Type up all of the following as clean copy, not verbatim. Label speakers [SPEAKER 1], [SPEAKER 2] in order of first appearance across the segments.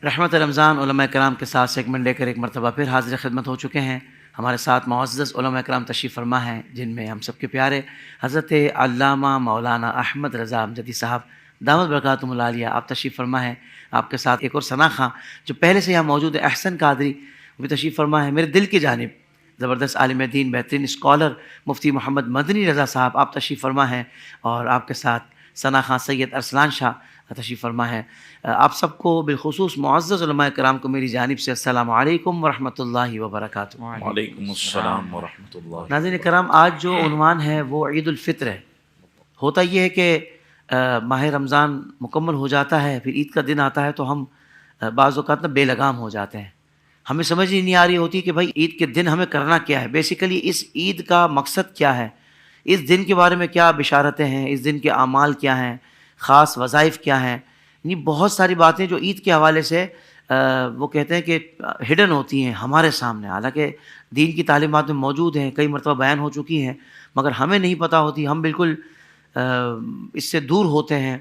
[SPEAKER 1] رحمت رمضان علماء کرام کے ساتھ سیگمنٹ لے کر ایک مرتبہ پھر حاضر خدمت ہو چکے ہیں۔ ہمارے ساتھ معزز علماء کرام تشریف فرما ہیں، جن میں ہم سب کے پیارے حضرت علامہ مولانا احمد رضا امجدی صاحب دامت برکاتہم العالیہ آپ تشریف فرما ہیں۔ آپ کے ساتھ ایک اور ثنا خاں جو پہلے سے یہاں موجود ہے، احسن قادری، وہ بھی تشریف فرما ہے۔ میرے دل کی جانب زبردست عالم دین، بہترین اسکالر مفتی محمد مدنی رضا صاحب آپ تشریف فرما ہیں، اور آپ کے ساتھ ثنا خاں سید ارسلان شاہ تشریف فرما ہے۔ آپ سب کو بالخصوص معزز علماء کرام کو میری جانب سے السلام علیکم ورحمۃ اللہ وبرکاتہ۔
[SPEAKER 2] وعلیکم السلام ورحمۃ اللہ۔
[SPEAKER 1] ناظرین کرام، آج جو عنوان ہے وہ عید الفطر ہے۔ ہوتا یہ ہے کہ ماہ رمضان مکمل ہو جاتا ہے، پھر عید کا دن آتا ہے تو ہم بعض اوقات بے لگام ہو جاتے ہیں۔ ہمیں سمجھ ہی نہیں آ رہی ہوتی کہ بھائی عید کے دن ہمیں کرنا کیا ہے، بیسیکلی اس عید کا مقصد کیا ہے، اس دن کے بارے میں کیا بشارتیں ہیں، اس دن کے اعمال کیا ہیں، خاص وظائف کیا ہیں۔ یعنی بہت ساری باتیں جو عید کے حوالے سے وہ کہتے ہیں کہ ہڈن ہوتی ہیں ہمارے سامنے، حالانکہ دین کی تعلیمات میں موجود ہیں، کئی مرتبہ بیان ہو چکی ہیں، مگر ہمیں نہیں پتہ ہوتی، ہم بالکل اس سے دور ہوتے ہیں۔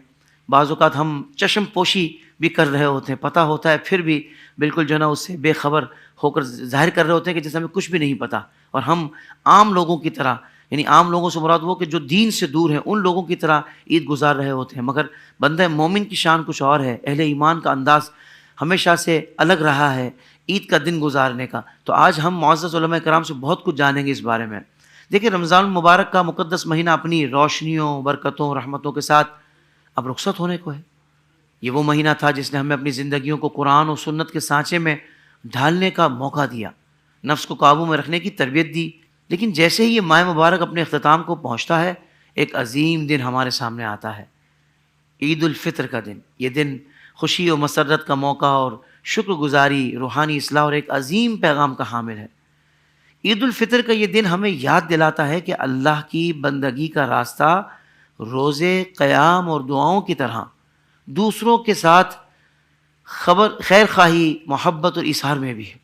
[SPEAKER 1] بعض اوقات ہم چشم پوشی بھی کر رہے ہوتے ہیں، پتہ ہوتا ہے پھر بھی بالکل جو ہے نا اس سے بے خبر ہو کر ظاہر کر رہے ہوتے ہیں کہ جیسے ہمیں کچھ بھی نہیں پتہ، اور ہم عام لوگوں کی طرح، یعنی عام لوگوں سے مراد وہ کہ جو دین سے دور ہیں ان لوگوں کی طرح عید گزار رہے ہوتے ہیں۔ مگر بندہ مومن کی شان کچھ اور ہے، اہل ایمان کا انداز ہمیشہ سے الگ رہا ہے عید کا دن گزارنے کا۔ تو آج ہم معزز علماء کرام سے بہت کچھ جانیں گے اس بارے میں۔ دیکھیں، رمضان المبارک کا مقدس مہینہ اپنی روشنیوں، برکتوں، رحمتوں کے ساتھ اب رخصت ہونے کو ہے۔ یہ وہ مہینہ تھا جس نے ہمیں اپنی زندگیوں کو قرآن و سنت کے سانچے میں ڈھالنے کا موقع دیا، نفس کو قابو میں رکھنے کی تربیت دی۔ لیکن جیسے ہی یہ ماہ مبارک اپنے اختتام کو پہنچتا ہے، ایک عظیم دن ہمارے سامنے آتا ہے، عید الفطر کا دن۔ یہ دن خوشی و مسرت کا موقع اور شکر گزاری، روحانی اصلاح اور ایک عظیم پیغام کا حامل ہے۔ عید الفطر کا یہ دن ہمیں یاد دلاتا ہے کہ اللہ کی بندگی کا راستہ روزے، قیام اور دعاؤں کی طرح دوسروں کے ساتھ خیر خواہی، محبت اور اظہار میں بھی ہے۔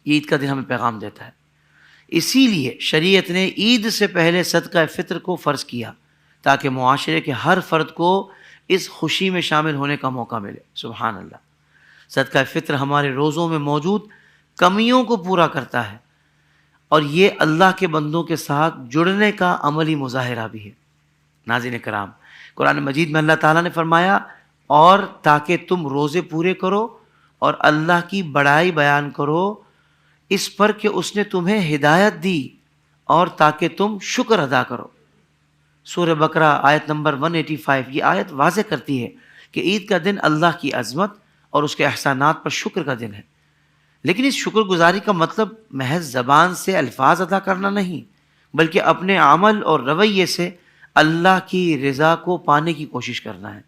[SPEAKER 1] یہ عید کا دن ہمیں پیغام دیتا ہے۔ اسی لیے شریعت نے عید سے پہلے صدقہ فطر کو فرض کیا، تاکہ معاشرے کے ہر فرد کو اس خوشی میں شامل ہونے کا موقع ملے۔ سبحان اللہ۔ صدقہ فطر ہمارے روزوں میں موجود کمیوں کو پورا کرتا ہے، اور یہ اللہ کے بندوں کے ساتھ جڑنے کا عملی مظاہرہ بھی ہے۔ ناظرین کرام، قرآن مجید میں اللہ تعالیٰ نے فرمایا، اور تاکہ تم روزے پورے کرو اور اللہ کی بڑائی بیان کرو اس پر کہ اس نے تمہیں ہدایت دی، اور تاکہ تم شکر ادا کرو۔ سورہ بقرہ آیت نمبر 185، یہ آیت واضح کرتی ہے کہ عید کا دن اللہ کی عظمت اور اس کے احسانات پر شکر کا دن ہے۔ لیکن اس شکر گزاری کا مطلب محض زبان سے الفاظ ادا کرنا نہیں، بلکہ اپنے عمل اور رویے سے اللہ کی رضا کو پانے کی کوشش کرنا ہے۔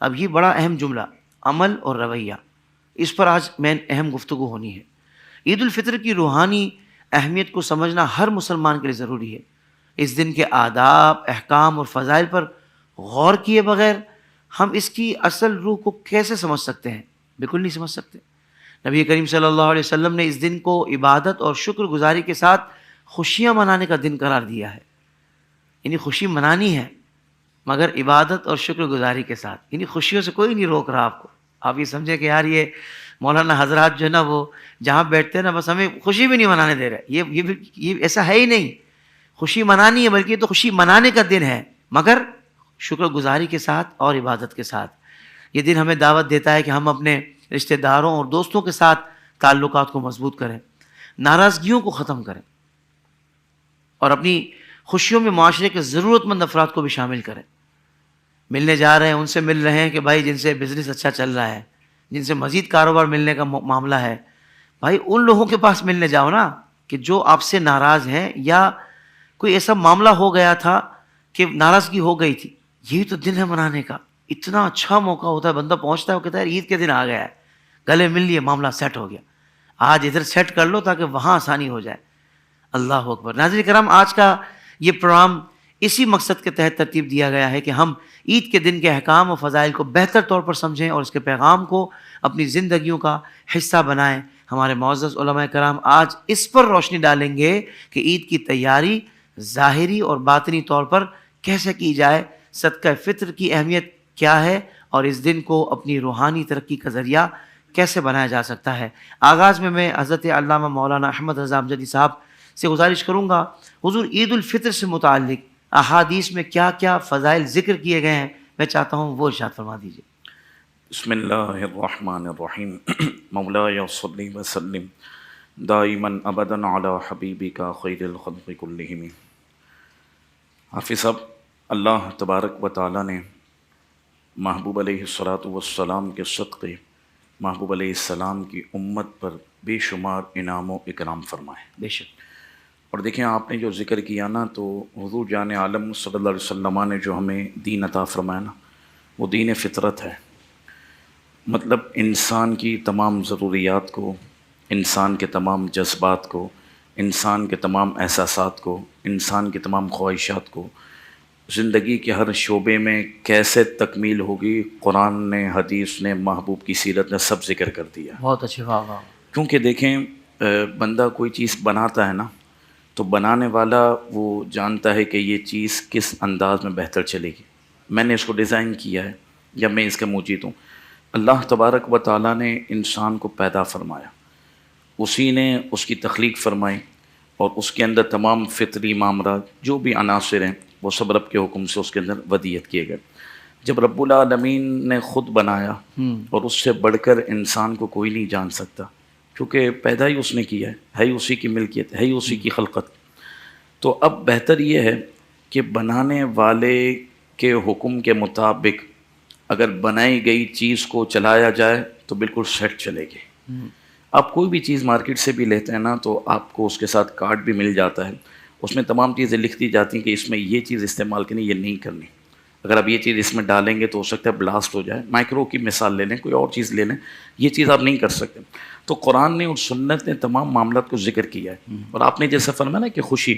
[SPEAKER 1] اب یہ بڑا اہم جملہ، عمل اور رویہ، اس پر آج میں اہم گفتگو ہونی ہے۔ عید الفطر کی روحانی اہمیت کو سمجھنا ہر مسلمان کے لیے ضروری ہے۔ اس دن کے آداب، احکام اور فضائل پر غور کیے بغیر ہم اس کی اصل روح کو کیسے سمجھ سکتے ہیں؟ بالکل نہیں سمجھ سکتے۔ نبی کریم صلی اللہ علیہ وسلم نے اس دن کو عبادت اور شکر گزاری کے ساتھ خوشیاں منانے کا دن قرار دیا ہے۔ یعنی خوشی منانی ہے، مگر عبادت اور شکر گزاری کے ساتھ، یعنی خوشیوں سے کوئی نہیں روک رہا آپ کو۔ آپ یہ سمجھیں کہ یار یہ مولانا حضرات جو ہے نا وہ جہاں بیٹھتے ہیں نا بس ہمیں خوشی بھی نہیں منانے دے رہے، یہ ایسا ہے ہی نہیں۔ خوشی منانی ہے، بلکہ یہ تو خوشی منانے کا دن ہے، مگر شکر گزاری کے ساتھ اور عبادت کے ساتھ۔ یہ دن ہمیں دعوت دیتا ہے کہ ہم اپنے رشتہ داروں اور دوستوں کے ساتھ تعلقات کو مضبوط کریں، ناراضگیوں کو ختم کریں، اور اپنی خوشیوں میں معاشرے کے ضرورت مند افراد کو بھی شامل کریں۔ ملنے جا رہے ہیں، ان سے مل رہے ہیں کہ بھائی جن سے بزنس اچھا چل رہا ہے، جن سے مزید کاروبار ملنے کا معاملہ ہے، بھائی ان لوگوں کے پاس ملنے جاؤ نا کہ جو آپ سے ناراض ہیں، یا کوئی ایسا معاملہ ہو گیا تھا کہ ناراضگی ہو گئی تھی۔ یہی تو دن ہے منانے کا۔ اتنا اچھا موقع ہوتا ہے، بندہ پہنچتا ہے وہ کہتا ہے عید کے دن آ گیا ہے، گلے مل لیے، معاملہ سیٹ ہو گیا، آج ادھر سیٹ کر لو تاکہ وہاں آسانی ہو جائے۔ اللہ اکبر۔ ناظرین کرام، آج کا یہ پروگرام اسی مقصد کے تحت ترتیب دیا گیا ہے کہ ہم عید کے دن کے احکام و فضائل کو بہتر طور پر سمجھیں اور اس کے پیغام کو اپنی زندگیوں کا حصہ بنائیں۔ ہمارے معزز علماء کرام آج اس پر روشنی ڈالیں گے کہ عید کی تیاری ظاہری اور باطنی طور پر کیسے کی جائے، صدقہ فطر کی اہمیت کیا ہے، اور اس دن کو اپنی روحانی ترقی کا ذریعہ کیسے بنایا جا سکتا ہے؟ آغاز میں حضرت علامہ مولانا احمد رضا امجدی صاحب سے گزارش کروں گا، حضور عید الفطر سے متعلق احادیث میں کیا کیا فضائل ذکر کیے گئے ہیں، میں چاہتا ہوں وہ ارشاد فرما دیجیے۔
[SPEAKER 2] بسم اللہ الرحمن الرحیم مولاي صلی وسلم دائما ابدا علی حبیبک خیر الخلق کلہم۔ حافظ صاحب، اللہ تبارک و تعالیٰ نے محبوب علیہ الصلاۃ والسلام کے صدقے محبوب علیہ السلام کی امت پر بے شمار انعام و اکرام فرمائے۔
[SPEAKER 1] بے شک۔
[SPEAKER 2] اور دیکھیں، آپ نے جو ذکر کیا نا، تو حضور جان عالم صلی اللہ علیہ وسلم نے جو ہمیں دین عطا فرمایا نا، وہ دین فطرت ہے۔ مطلب انسان کی تمام ضروریات کو، انسان کے تمام جذبات کو، انسان کے تمام احساسات کو، انسان کی تمام خواہشات کو زندگی کے ہر شعبے میں کیسے تکمیل ہوگی، قرآن نے، حدیث نے، محبوب کی سیرت نے سب ذکر کر دیا۔
[SPEAKER 1] بہت اچھے، واہ واہ۔
[SPEAKER 2] کیونکہ دیکھیں، بندہ کوئی چیز بناتا ہے نا، تو بنانے والا وہ جانتا ہے کہ یہ چیز کس انداز میں بہتر چلے گی۔ میں نے اس کو ڈیزائن کیا ہے یا میں اس کا موجد ہوں۔ اللہ تبارک و تعالیٰ نے انسان کو پیدا فرمایا، اسی نے اس کی تخلیق فرمائی، اور اس کے اندر تمام فطری معاملات جو بھی عناصر ہیں وہ سب رب کے حکم سے اس کے اندر ودیت کیے گئے۔ جب رب العالمین نے خود بنایا، اور اس سے بڑھ کر انسان کو کوئی نہیں جان سکتا، کیونکہ پیدا ہی اس نے کیا ہے ہی اسی کی ملکیت، ہے ہی اسی کی خلقت۔ تو اب بہتر یہ ہے کہ بنانے والے کے حکم کے مطابق اگر بنائی گئی چیز کو چلایا جائے تو بالکل سیٹ چلے گی۔ آپ کوئی بھی چیز مارکیٹ سے بھی لیتے ہیں نا، تو آپ کو اس کے ساتھ کارڈ بھی مل جاتا ہے، اس میں تمام چیزیں لکھ دی جاتی ہیں کہ اس میں یہ چیز استعمال کرنی، یہ نہیں کرنی۔ اگر آپ یہ چیز اس میں ڈالیں گے تو ہو سکتا ہے بلاسٹ ہو جائے۔ مائکرو کی مثال لے لیں، کوئی اور چیز لے لیں، یہ چیز آپ نہیں کر سکتے۔ تو قرآن نے اور سنت نے تمام معاملات کو ذکر کیا ہے۔ اور آپ نے جیسا فرمایا نا کہ خوشی،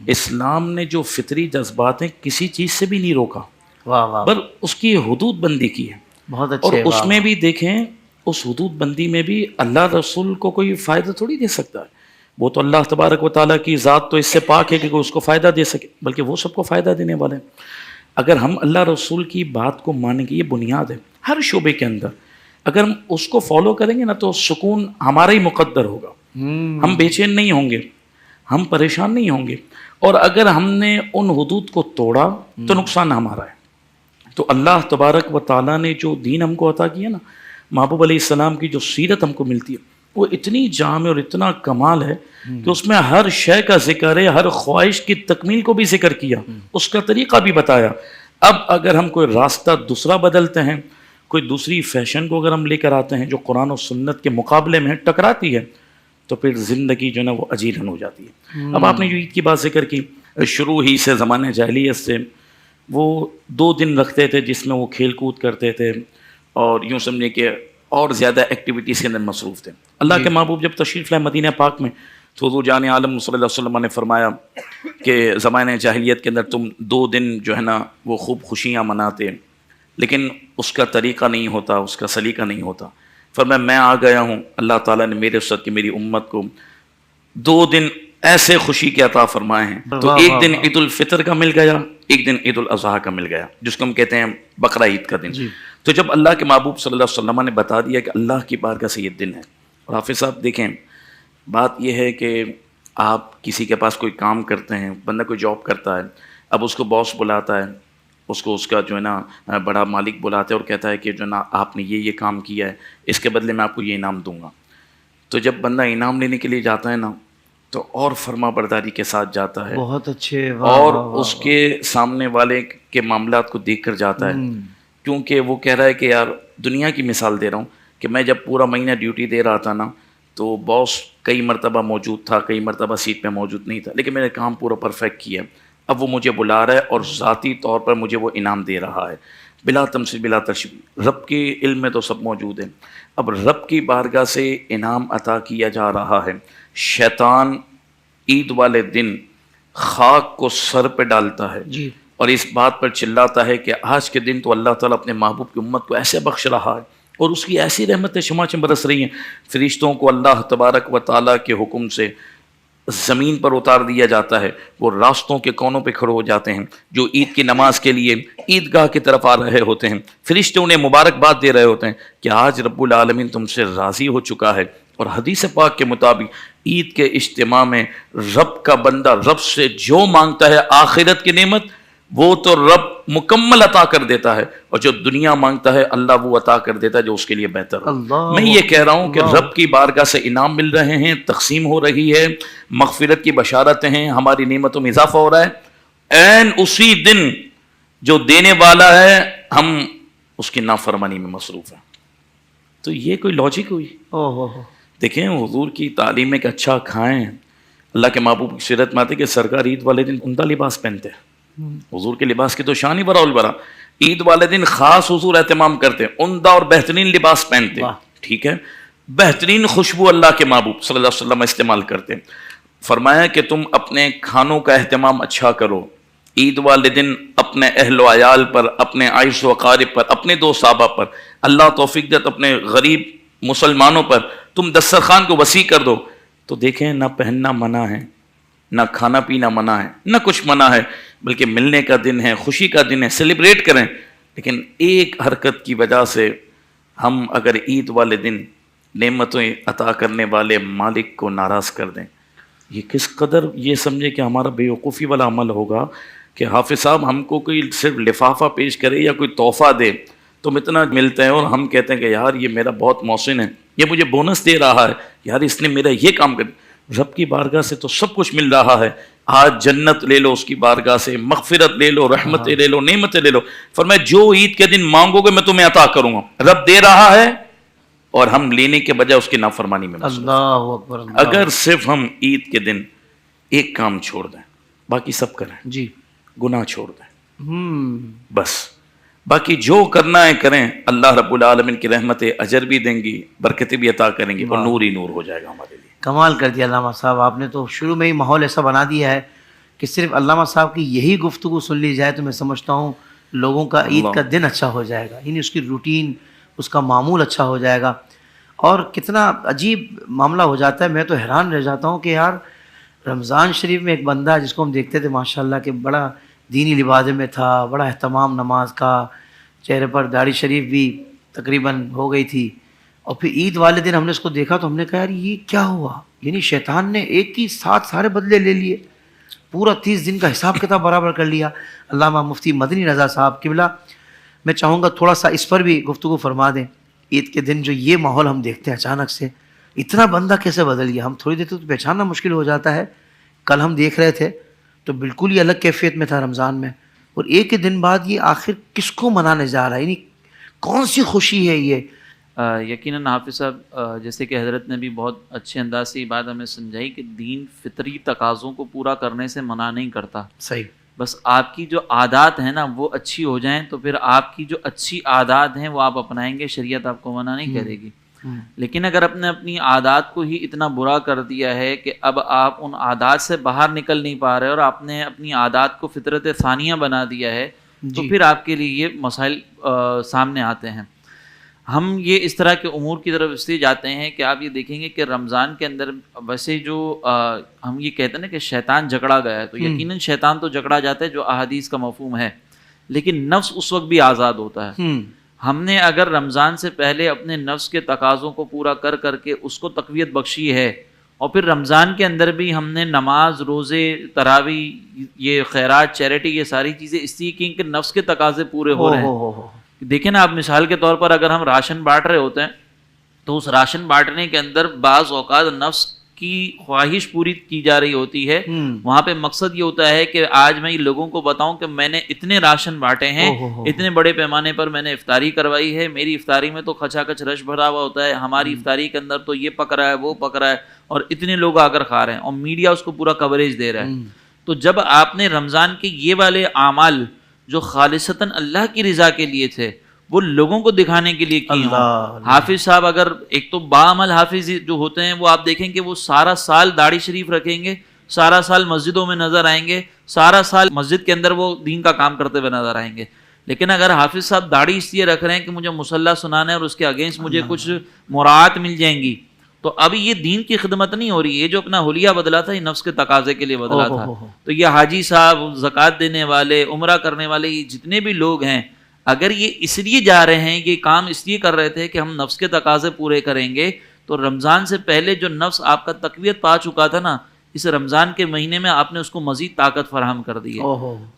[SPEAKER 2] اسلام نے جو فطری جذبات ہیں کسی چیز سے بھی نہیں روکا،
[SPEAKER 1] واہ واہ،
[SPEAKER 2] بل اس کی حدود بندی کی ہے۔
[SPEAKER 1] بہت
[SPEAKER 2] اور
[SPEAKER 1] اچھے،
[SPEAKER 2] اس میں بھی دیکھیں، اس حدود بندی میں بھی اللہ رسول کو کوئی فائدہ تھوڑی دے سکتا ہے۔ وہ تو اللہ تبارک و تعالیٰ کی ذات تو اس سے پاک ہے کہ کوئی اس کو فائدہ دے سکے، بلکہ وہ سب کو فائدہ دینے والے ہیں۔ اگر ہم اللہ رسول کی بات کو مانیں گے، یہ بنیاد ہے ہر شعبے کے اندر، اگر ہم اس کو فالو کریں گے نا تو سکون ہمارا ہی مقدر ہوگا، ہم بے چین نہیں ہوں گے، ہم پریشان نہیں ہوں گے۔ اور اگر ہم نے ان حدود کو توڑا تو نقصان ہمارا ہے۔ تو اللہ تبارک و تعالیٰ نے جو دین ہم کو عطا کیا نا، محبوب علیہ السلام کی جو سیرت ہم کو ملتی ہے، وہ اتنی جامع اور اتنا کمال ہے کہ اس میں ہر شے کا ذکر ہے، ہر خواہش کی تکمیل کو بھی ذکر کیا، اس کا طریقہ بھی بتایا۔ اب اگر ہم کوئی راستہ دوسرا بدلتے ہیں، کوئی دوسری فیشن کو اگر ہم لے کر آتے ہیں جو قرآن و سنت کے مقابلے میں ٹکراتی ہے، تو پھر زندگی جو ہے نا وہ اجیرن ہو جاتی ہے۔ اب آپ نے جو عید کی بات ذکر کی، شروع ہی سے زمانے جاہلیت سے وہ 2 دن رکھتے تھے جس میں وہ کھیل کود کرتے تھے، اور یوں سمجھے کہ اور زیادہ ایکٹیویٹیز کے اندر مصروف تھے۔ اللہ کے محبوب جب تشریف لائے مدینہ پاک میں، تو حضور جان عالم صلی اللہ علیہ وسلم نے فرمایا کہ زمانے جاہلیت کے اندر تم 2 دن جو ہے نا وہ خوب خوشیاں مناتے، لیکن اس کا طریقہ نہیں ہوتا، اس کا سلیقہ نہیں ہوتا۔ فرمایا میں آ گیا ہوں، اللہ تعالیٰ نے میرے ساتھ کہ میری امت کو 2 دن ایسے خوشی کے عطا فرمائے ہیں۔ تو ایک دن عید الفطر کا مل گیا، ایک دن عید الاضحیٰ کا مل گیا، جس کو ہم کہتے ہیں بقرہ عید کا دن۔ تو جب اللہ کے محبوب صلی اللہ علیہ وسلم نے بتا دیا کہ اللہ کی بارگاہ سے یہ دن ہے، اور حافظ صاحب دیکھیں، بات یہ ہے کہ آپ کسی کے پاس کوئی کام کرتے ہیں، بندہ کوئی جاب کرتا ہے، اب اس کو باس بلاتا ہے، اس کو اس کا جو ہے نا بڑا مالک بلاتا ہے اور کہتا ہے کہ جو ہے نا آپ نے یہ کام کیا ہے، اس کے بدلے میں آپ کو یہ انعام دوں گا۔ تو جب بندہ انعام لینے کے لیے جاتا ہے نا، تو اور فرما برداری کے ساتھ جاتا ہے،
[SPEAKER 1] بہت اچھے،
[SPEAKER 2] اور اس کے سامنے والے کے معاملات کو دیکھ کر جاتا ہے، کیونکہ وہ کہہ رہا ہے کہ یار دنیا کی مثال دے رہا ہوں کہ میں جب پورا مہینہ ڈیوٹی دے رہا تھا نا، تو باس کئی مرتبہ موجود تھا، کئی مرتبہ سیٹ پہ موجود نہیں تھا، لیکن میں نے کام پورا پرفیکٹ کیا۔ اب وہ مجھے بلا رہا ہے اور ذاتی طور پر مجھے وہ انعام دے رہا ہے، بلا تمثیل بلا تشبیہ۔ رب کے علم میں تو سب موجود ہے، اب رب کی بارگاہ سے انعام عطا کیا جا رہا ہے۔ شیطان عید والے دن خاک کو سر پہ ڈالتا ہے اور اس بات پر چلاتا ہے کہ آج کے دن تو اللہ تعالیٰ اپنے محبوب کی امت کو ایسے بخش رہا ہے، اور اس کی ایسی رحمتیں شماچم برس رہی ہیں۔ فرشتوں کو اللہ تبارک و تعالیٰ کے حکم سے زمین پر اتار دیا جاتا ہے، وہ راستوں کے کونوں پہ کھڑے ہو جاتے ہیں، جو عید کی نماز کے لیے عیدگاہ کی طرف آ رہے ہوتے ہیں، فرشتے انہیں مبارکباد دے رہے ہوتے ہیں کہ آج رب العالمین تم سے راضی ہو چکا ہے۔ اور حدیث پاک کے مطابق عید کے اجتماع میں رب کا بندہ رب سے جو مانگتا ہے آخرت کی نعمت، وہ تو رب مکمل عطا کر دیتا ہے، اور جو دنیا مانگتا ہے اللہ وہ عطا کر دیتا ہے جو اس کے لیے بہتر ہو۔ میں یہ کہہ رہا ہوں کہ رب کی بارگاہ سے انعام مل رہے ہیں، تقسیم ہو رہی ہے، مغفرت کی بشارتیں ہیں، ہماری نعمتوں میں اضافہ ہو رہا ہے، عین اسی دن جو دینے والا ہے ہم اس کی نافرمانی میں مصروف ہیں۔ تو یہ کوئی لاجک ہوئی؟ دیکھیں حضور کی تعلیم ہے کہ اچھا کھائیں۔ اللہ کے محبوب کی سیرت میں آتے کہ سرکار عید والے دن عمدہ لباس پہنتے ہیں، حضور کے لباس کی تو شان ہی برا البرا، عید والے دن خاص حضور اہتمام کرتے ہیں، عمدہ اور بہترین لباس پہنتے ہیں، ٹھیک ہے، بہترین خوشبو اللہ کے محبوب صلی اللہ علیہ وسلم استعمال کرتے ہیں۔ فرمایا کہ تم اپنے کھانوں کا اہتمام اچھا کرو، عید والے دن اپنے اہل و عیال پر، اپنے عائش و اقارب پر، اپنے دوست صحابہ پر، اللہ توفیق دے اپنے غریب مسلمانوں پر تم دسترخوان کو وسیع کر دو۔ تو دیکھیں نہ پہننا منع ہے، نہ کھانا پینا منع ہے، نہ کچھ منع ہے، بلکہ ملنے کا دن ہے، خوشی کا دن ہے، سیلیبریٹ کریں۔ لیکن ایک حرکت کی وجہ سے ہم اگر عید والے دن نعمتیں عطا کرنے والے مالک کو ناراض کر دیں، یہ کس قدر یہ سمجھے کہ ہمارا بے وقوفی والا عمل ہوگا کہ حافظ صاحب ہم کو کوئی صرف لفافہ پیش کرے یا کوئی تحفہ دے تم اتنا ملتے ہیں، اور ہم کہتے ہیں کہ یار یہ میرا بہت محسن ہے، یہ مجھے بونس دے رہا ہے، یار اس نے میرا یہ کام کر۔ رب کی بارگاہ سے تو سب کچھ مل رہا ہے، آج جنت لے لو اس کی بارگاہ سے، مغفرت لے لو، رحمتیں لے لو، نعمتیں لے لو۔ فرمایا جو عید کے دن مانگو گے میں تمہیں عطا کروں گا۔ رب دے رہا ہے اور ہم لینے کے بجائے اس کی نافرمانی میں مصروف ہیں۔
[SPEAKER 1] اللہ اکبر۔
[SPEAKER 2] اگر صرف ہم عید کے دن ایک کام چھوڑ دیں، باقی سب کریں،
[SPEAKER 1] جی،
[SPEAKER 2] گناہ چھوڑ دیں، بس باقی جو کرنا ہے کریں، اللہ رب العالمین کی رحمت اجر بھی دیں گی، برکتیں بھی عطا کریں گی، اور نور ہی نور ہو جائے گا ہمارے لیے۔
[SPEAKER 1] کمال کر دیا علامہ صاحب، آپ نے تو شروع میں ہی ماحول ایسا بنا دیا ہے کہ صرف علامہ صاحب کی یہی گفتگو سن لی جائے تو میں سمجھتا ہوں لوگوں کا عید کا دن اچھا ہو جائے گا، یعنی اس کی روٹین، اس کا معمول اچھا ہو جائے گا۔ اور کتنا عجیب معاملہ ہو جاتا ہے، میں تو حیران رہ جاتا ہوں کہ یار رمضان شریف میں ایک بندہ جس کو ہم دیکھتے تھے ماشاءاللہ کہ بڑا دینی لبادے میں تھا، بڑا اہتمام نماز کا، چہرے پر داڑھی شریف بھی تقریباً ہو گئی تھی، اور پھر عید والے دن ہم نے اس کو دیکھا تو ہم نے کہا یار یہ کیا ہوا، یعنی شیطان نے ایک کی ساتھ سارے بدلے لے لیے، پورا 30 دن کا حساب کتاب برابر کر لیا۔ علامہ مفتی مدنی رضا صاحب قبلہ، میں چاہوں گا تھوڑا سا اس پر بھی گفتگو فرما دیں۔ عید کے دن جو یہ ماحول ہم دیکھتے ہیں اچانک سے، اتنا بندہ کیسے بدل گیا، ہم تھوڑی دیر تو پہچاننا مشکل ہو جاتا ہے۔ کل ہم دیکھ رہے تھے تو بالکل ہی الگ کیفیت میں تھا رمضان میں، اور ایک ہی دن بعد یہ آخر کس کو منانے جا رہا ہے، یعنی کون سی خوشی ہے یہ؟
[SPEAKER 3] یقیناً حافظ صاحب، جیسے کہ حضرت نے بھی بہت اچھے انداز سے یہ بات ہمیں سمجھائی کہ دین فطری تقاضوں کو پورا کرنے سے منع نہیں کرتا،
[SPEAKER 1] صحیح،
[SPEAKER 3] بس آپ کی جو عادات ہیں نا وہ اچھی ہو جائیں تو پھر آپ کی جو اچھی عادات ہیں وہ آپ اپنائیں گے، شریعت آپ کو منع نہیں کرے گی۔ لیکن اگر آپ نے اپنی عادات کو ہی اتنا برا کر دیا ہے کہ اب آپ ان عادات سے باہر نکل نہیں پا رہے اور آپ نے اپنی عادات کو فطرت ثانیہ بنا دیا ہے تو پھر آپ کے لیے یہ مسائل سامنے آتے ہیں۔ ہم یہ اس طرح کے امور کی طرف اس لیے جاتے ہیں کہ آپ یہ دیکھیں گے کہ رمضان کے اندر ویسے جو ہم یہ کہتے ہیں نا کہ شیطان جکڑا گیا ہے، تو یقیناً شیطان تو جکڑا جاتا ہے جو احادیث کا مفہوم ہے، لیکن نفس اس وقت بھی آزاد ہوتا ہے۔ ہم نے اگر رمضان سے پہلے اپنے نفس کے تقاضوں کو پورا کر کر کے اس کو تقویت بخشی ہے، اور پھر رمضان کے اندر بھی ہم نے نماز، روزے، تراویح، یہ خیرات، چیریٹی، یہ ساری چیزیں اس لیے کی کہ نفس کے تقاضے پورے ہو رہے ہیں۔ دیکھیں نا، آپ مثال کے طور پر اگر ہم راشن بانٹ رہے ہوتے ہیں تو اس راشن بانٹنے کے اندر بعض اوقات نفس کی خواہش پوری کی جا رہی ہوتی ہے، وہاں پہ مقصد یہ ہوتا ہے کہ آج میں لوگوں کو بتاؤں کہ میں نے اتنے راشن بانٹے ہیں، اتنے بڑے پیمانے پر میں نے افطاری کروائی ہے، میری افطاری میں تو کھچا کھچ رش بھرا ہوا ہوتا ہے، ہماری افطاری کے اندر تو یہ پک رہا ہے، وہ پک رہا ہے، اور اتنے لوگ آ کر کھا رہے ہیں، اور میڈیا اس کو پورا کوریج دے رہا ہے۔ تو جب آپ نے رمضان کے یہ والے اعمال جو خالصتاً اللہ کی رضا کے لیے تھے وہ لوگوں کو دکھانے کے لیے کی ہوں، حافظ صاحب اگر ایک تو باعمل حافظ جو ہوتے ہیں وہ آپ دیکھیں کہ وہ سارا سال داڑھی شریف رکھیں گے، سارا سال مسجدوں میں نظر آئیں گے، سارا سال مسجد کے اندر وہ دین کا کام کرتے ہوئے نظر آئیں گے، لیکن اگر حافظ صاحب داڑھی اس لیے رکھ رہے ہیں کہ مجھے مصلی سنانا ہے اور اس کے اگینسٹ مجھے کچھ مراعات مل جائیں گی، تو اب یہ دین کی خدمت نہیں ہو رہی ہے، یہ جو اپنا حلیہ بدلا تھا یہ نفس کے تقاضے کے لیے بدلا تھا. تو یہ حاجی صاحب، زکوٰۃ دینے والے، عمرہ کرنے والے، یہ جتنے بھی لوگ ہیں، اگر یہ اس لیے جا رہے ہیں، یہ کام اس لیے کر رہے تھے کہ ہم نفس کے تقاضے پورے کریں گے، تو رمضان سے پہلے جو نفس آپ کا تقویت پا چکا تھا نا، اس رمضان کے مہینے میں آپ نے اس کو مزید طاقت فراہم کر دی ہے.